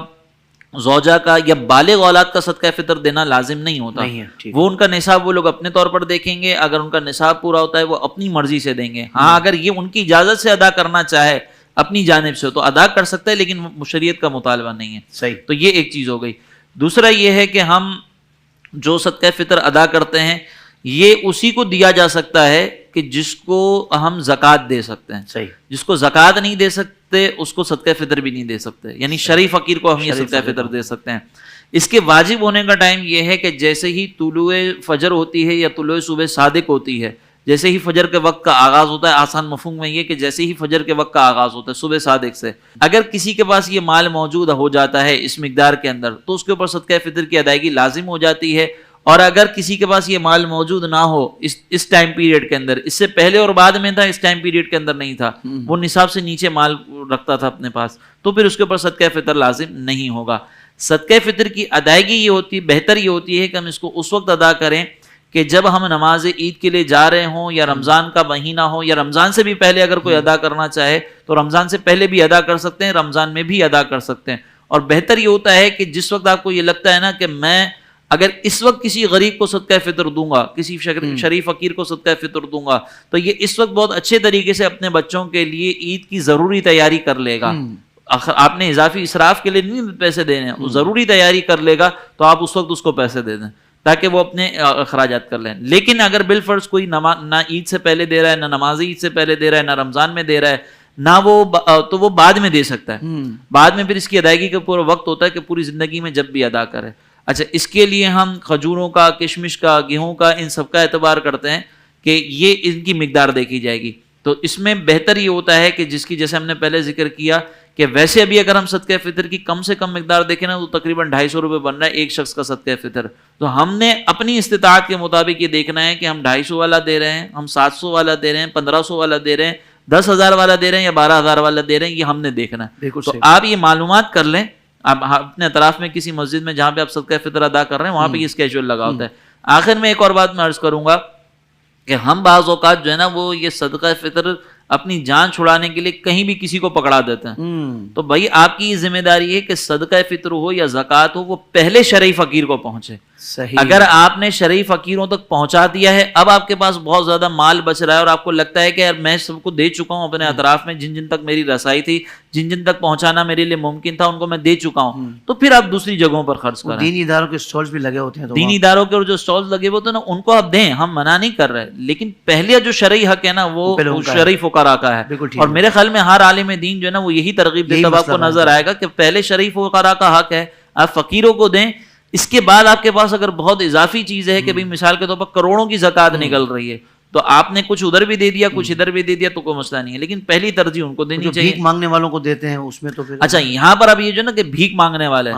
[SPEAKER 3] زوجہ کا یا بالغ اولاد کا صدقہ فطر دینا لازم نہیں ہوتا. وہ ان کا نصاب وہ لوگ اپنے طور پر دیکھیں گے, اگر ان کا نصاب پورا ہوتا ہے وہ اپنی مرضی سے دیں گے. ہاں اگر یہ ان کی اجازت سے ادا کرنا چاہے اپنی جانب سے تو ادا کر سکتا ہے, لیکن شریعت کا مطالبہ نہیں ہے.
[SPEAKER 1] صحیح.
[SPEAKER 3] تو یہ ایک چیز ہو گئی. دوسرا یہ ہے کہ ہم جو صدقہ فطر ادا کرتے ہیں یہ اسی کو دیا جا سکتا ہے کہ جس کو ہم زکوٰۃ دے سکتے ہیں.
[SPEAKER 1] صحیح.
[SPEAKER 3] جس کو زکوٰۃ نہیں دے سکتے اس کو صدقہ فطر بھی نہیں دے سکتے, یعنی شرعی فقیر کو ہم یہ صدقہ فطر دے سکتے ہیں. اس کے واجب ہونے کا ٹائم یہ ہے کہ جیسے ہی طلوع فجر ہوتی ہے یا طلوع صبح صادق ہوتی ہے, جیسے ہی فجر کے وقت کا آغاز ہوتا ہے, آسان مفہوم میں یہ کہ جیسے ہی فجر کے وقت کا آغاز ہوتا ہے صبح صادق سے, اگر کسی کے پاس یہ مال موجود ہو جاتا ہے اس مقدار کے اندر تو اس کے اوپر صدقہ فطر کی ادائیگی لازم ہو جاتی ہے. اور اگر کسی کے پاس یہ مال موجود نہ ہو اس ٹائم پیریڈ کے اندر, اس سے پہلے اور بعد میں تھا, اس ٹائم پیریڈ کے اندر نہیں تھا, وہ نصاب سے نیچے مال رکھتا تھا اپنے پاس, تو پھر اس کے اوپر صدقہ فطر لازم نہیں ہوگا. صدقہ فطر کی ادائیگی یہ ہوتی, بہتر یہ ہوتی ہے کہ ہم اس کو اس وقت ادا کریں کہ جب ہم نماز عید کے لیے جا رہے ہوں, یا رمضان کا مہینہ ہو, یا رمضان سے بھی پہلے اگر کوئی ادا کرنا چاہے تو رمضان سے پہلے بھی ادا کر سکتے ہیں, رمضان میں بھی ادا کر سکتے ہیں. اور بہتر یہ ہوتا ہے کہ جس وقت آپ کو یہ لگتا ہے نا کہ میں اگر اس وقت کسی غریب کو صدقہ فطر دوں گا, کسی شریف فقیر کو صدقہ فطر دوں گا, تو یہ اس وقت بہت اچھے طریقے سے اپنے بچوں کے لیے عید کی ضروری تیاری کر لے گا. آپ نے اضافی اسراف کے لیے نہیں پیسے دینے, وہ ضروری تیاری کر لے گا, تو آپ اس وقت اس کو پیسے دے دیں تاکہ وہ اپنے اخراجات کر لیں. لیکن اگر بالفرض کوئی نہ عید سے پہلے دے رہا ہے, نہ نماز عید سے پہلے دے رہا ہے, نہ رمضان میں دے رہا ہے, نہ تو وہ بعد میں دے سکتا ہے. بعد میں پھر اس کی ادائیگی کا پورا وقت ہوتا ہے کہ پوری زندگی میں جب بھی ادا کرے. اچھا, اس کے لیے ہم کھجوروں کا, کشمش کا, گیہوں کا, ان سب کا اعتبار کرتے ہیں کہ یہ ان کی مقدار دیکھی جائے گی. تو اس میں بہتر یہ ہوتا ہے کہ جس کی, جیسے ہم نے پہلے ذکر کیا کہ ویسے ابھی اگر ہم صدقہ فطر کی کم سے کم مقدار دیکھیں نا تو تقریباً 250 روپے بن رہا ہے ایک شخص کا صدقہ فطر. تو ہم نے اپنی استطاعت کے مطابق یہ دیکھنا ہے کہ ہم 250 والا دے رہے ہیں, ہم 700 والا دے رہے ہیں, 1500 والا دے رہے ہیں, 10,000 والا دے رہے ہیں یا 12,000 والا دے رہے ہیں, یہ ہم نے دیکھنا ہے. تو آپ یہ معلومات کر لیں, آپ اپنے اطراف میں کسی مسجد میں جہاں پہ آپ صدقہ فطر ادا کر رہے ہیں وہاں پہ یہ اسکیجول لگا ہوتا ہے. آخر میں ایک اور بات میں عرض کروں گا کہ ہم بعض اوقات جو ہے نا وہ یہ صدقہ فطر اپنی جان چھڑانے کے لیے کہیں بھی کسی کو پکڑا دیتے ہیں. تو بھائی آپ کی یہ ذمہ داری ہے کہ صدقہ فطر ہو یا زکوٰۃ ہو وہ پہلے شرعی فقیر کو پہنچے.
[SPEAKER 1] صحیح.
[SPEAKER 3] اگر آپ نے شرعی فقیروں تک پہنچا دیا ہے, اب آپ کے پاس بہت زیادہ مال بچ رہا ہے اور آپ کو لگتا ہے کہ یار میں سب کو دے چکا ہوں اپنے اطراف میں, جن جن تک میری رسائی تھی, جن جن تک پہنچانا میرے لیے ممکن تھا ان کو میں دے چکا ہوں, تو پھر آپ دوسری جگہوں پر خرچ کریں.
[SPEAKER 1] دینی اداروں کے اسٹالز بھی لگے ہوتے ہیں,
[SPEAKER 3] دینی اداروں کے جو اسٹالز لگے ہوتے ہیں نا ان کو آپ دیں, ہم منع نہیں کر رہے, لیکن پہلے جو شرعی حق ہے نا وہ شرعی فقراء کا ہے. اور میرے خیال میں ہر عالم دین جو ہے نا وہ یہی ترغیب دیتا ہے, آپ کو نظر آئے گا کہ پہلے شرعی فقراء کا حق ہے, آپ فقیروں کو دیں. اس کے بعد آپ کے پاس اگر بہت اضافی چیز ہے کہ بھئی مثال کے طور پر کروڑوں کی زکوٰۃ نکل رہی ہے تو آپ نے کچھ ادھر بھی دے دیا, کچھ ادھر بھی دے دیا, تو کوئی مسئلہ نہیں ہے, لیکن پہلی ترجیح ان کو دینی چاہیے.
[SPEAKER 1] بھیک مانگنے والوں کو دیتے ہیں اس میں تو پھر
[SPEAKER 3] اچھا, یہاں پر اب یہ جو نا کہ بھیک مانگنے والے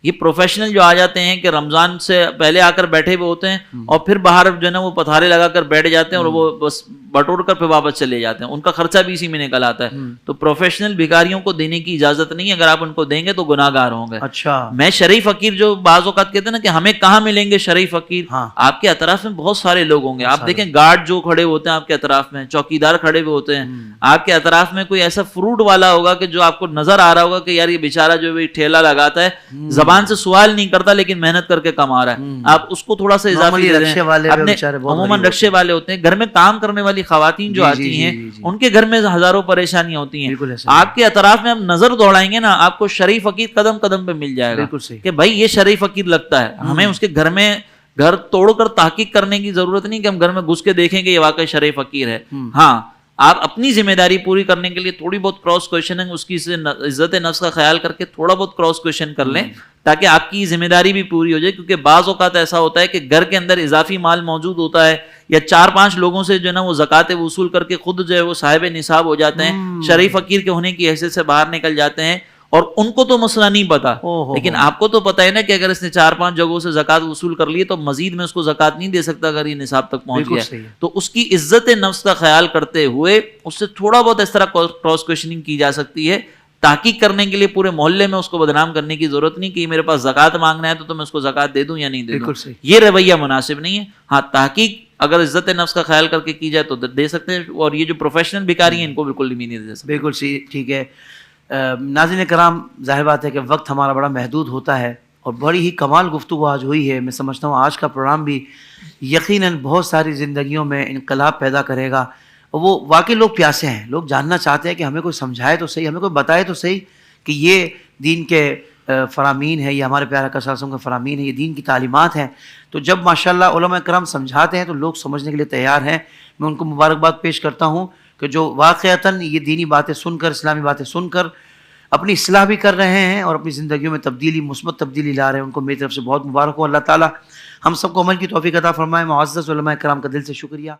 [SPEAKER 3] یہ پروفیشنل جو آ جاتے ہیں کہ رمضان سے پہلے آ کر بیٹھے ہوئے ہوتے ہیں اور پھر باہر جو ہے نا وہ پتھارے لگا کر بیٹھ جاتے ہیں اور وہ بس بٹور کر پھر واپس چلے جاتے ہیں, ان کا خرچہ بھی اسی میں نکل آتا ہے. تو پروفیشنل بھکاریوں کو دینے کی اجازت نہیں ہے, اگر آپ ان کو دیں گے تو گناہ گار ہوں گے.
[SPEAKER 1] اچھا,
[SPEAKER 3] میں شرعی فقیر جو بعض اوقات کہتے ہیں نا کہ ہمیں کہاں ملیں گے شرعی فقیر, آپ کے اطراف میں بہت سارے لوگ ہوں گے. آپ دیکھیں گارڈ جو کھڑے ہوتے ہیں آپ کے اطراف میں, چوکیدار کھڑے ہوئے ہوتے ہیں, آپ کے اطراف میں کوئی ایسا فروٹ والا ہوگا کہ جو آپ کو نظر آ رہا ہوگا کہ یار یہ بیچارہ جو ٹھیلا لگاتا ہے, زبان زبان سے سوال نہیں کرتا لیکن محنت کر کے کما رہا ہے, آپ اس کو تھوڑا سا اضافی
[SPEAKER 1] Normally
[SPEAKER 3] دے دیں.
[SPEAKER 1] رکشے والے
[SPEAKER 3] اپنے
[SPEAKER 1] بیچارے بہت
[SPEAKER 3] عموماً
[SPEAKER 1] غریب
[SPEAKER 3] رکشے والے ہوتے ہیں, گھر میں کام کرنے والی خواتین جو آتی ہیں ان کے گھر میں ہزاروں پریشانیاں ہوتی ہیں.
[SPEAKER 1] بالکل ایسا
[SPEAKER 3] آپ کے اطراف میں آپ نظر دوڑائیں گے نا, آپ کو شرعی فقیر قدم قدم پہ مل جائے گا
[SPEAKER 1] بالکل صحیح.
[SPEAKER 3] کہ بھائی یہ شرعی فقیر لگتا ہے, ہمیں اس کے گھر میں گھر توڑ کر تحقیق کرنے کی ضرورت نہیں کہ ہم گھر میں گھس کے دیکھیں کہ یہ واقعی شرعی فقیر ہے. ہاں آپ اپنی ذمہ داری پوری کرنے کے لیے تھوڑی بہت کراس کویشچننگ, اس کی عزت نفس کا خیال کر کے تھوڑا بہت کراس کویشچن کر لیں تاکہ آپ کی ذمہ داری بھی پوری ہو جائے. کیونکہ بعض اوقات ایسا ہوتا ہے کہ گھر کے اندر اضافی مال موجود ہوتا ہے, یا 4-5 لوگوں سے جو ہے نا وہ زکوٰۃ وصول کر کے خود جو ہے وہ صاحب نصاب ہو جاتے ہیں, شرعی فقیر کے ہونے کی حیثیت سے باہر نکل جاتے ہیں, اور ان کو تو مسئلہ نہیں پتا, لیکن آپ کو تو پتا ہے نا کہ اگر اس نے 4-5 جگہوں سے زکوٰۃ وصول کر لی تو مزید میں اس کو زکوٰۃ نہیں دے سکتا اگر یہ نصاب تک پہنچ گیا. تو اس کی عزت نفس کا خیال کرتے ہوئے اس سے تھوڑا بہت اس طرح کراس کویشچننگ کی جا سکتی ہے. تحقیق کرنے کے لیے پورے محلے میں اس کو بدنام کرنے کی ضرورت نہیں کہ میرے پاس زکوٰۃ مانگنا ہے تو میں اس کو زکوٰۃ دے دوں یا نہیں دے دوں, یہ رویہ مناسب نہیں ہے. ہاں تحقیق اگر عزت نفس کا خیال کر کے کی جائے تو دے سکتے ہیں, اور یہ جو پروفیشنل بھکاری ہیں ان کو بالکل نہیں دے سکتے.
[SPEAKER 1] بالکل صحیح, ٹھیک ہے. ناظرین کرام, ظاہر بات ہے کہ وقت ہمارا بڑا محدود ہوتا ہے, اور بڑی ہی کمال گفتگو آج ہوئی ہے. میں سمجھتا ہوں آج کا پروگرام بھی یقیناً بہت ساری زندگیوں میں انقلاب پیدا کرے گا. وہ واقعی لوگ پیاسے ہیں, لوگ جاننا چاہتے ہیں کہ ہمیں کوئی سمجھائے تو صحیح, ہمیں کوئی بتائے تو صحیح کہ یہ دین کے فرامین ہے, یہ ہمارے پیارے آقا صلی اللہ علیہ وسلم کے فرامین ہے, یہ دین کی تعلیمات ہیں. تو جب ماشاءاللہ علماء کرام سمجھاتے ہیں تو لوگ سمجھنے کے لیے تیار ہیں. میں ان کو مبارکباد پیش کرتا ہوں کہ جو واقعتاً یہ دینی باتیں سن کر, اسلامی باتیں سن کر اپنی اصلاح بھی کر رہے ہیں اور اپنی زندگیوں میں تبدیلی, مثبت تبدیلی لا رہے ہیں. ان کو میری طرف سے بہت مبارک ہو. اللہ تعالیٰ ہم سب کو عمل کی توفیق عطا فرمائے. معزز علماء کرام کا دل سے شکریہ.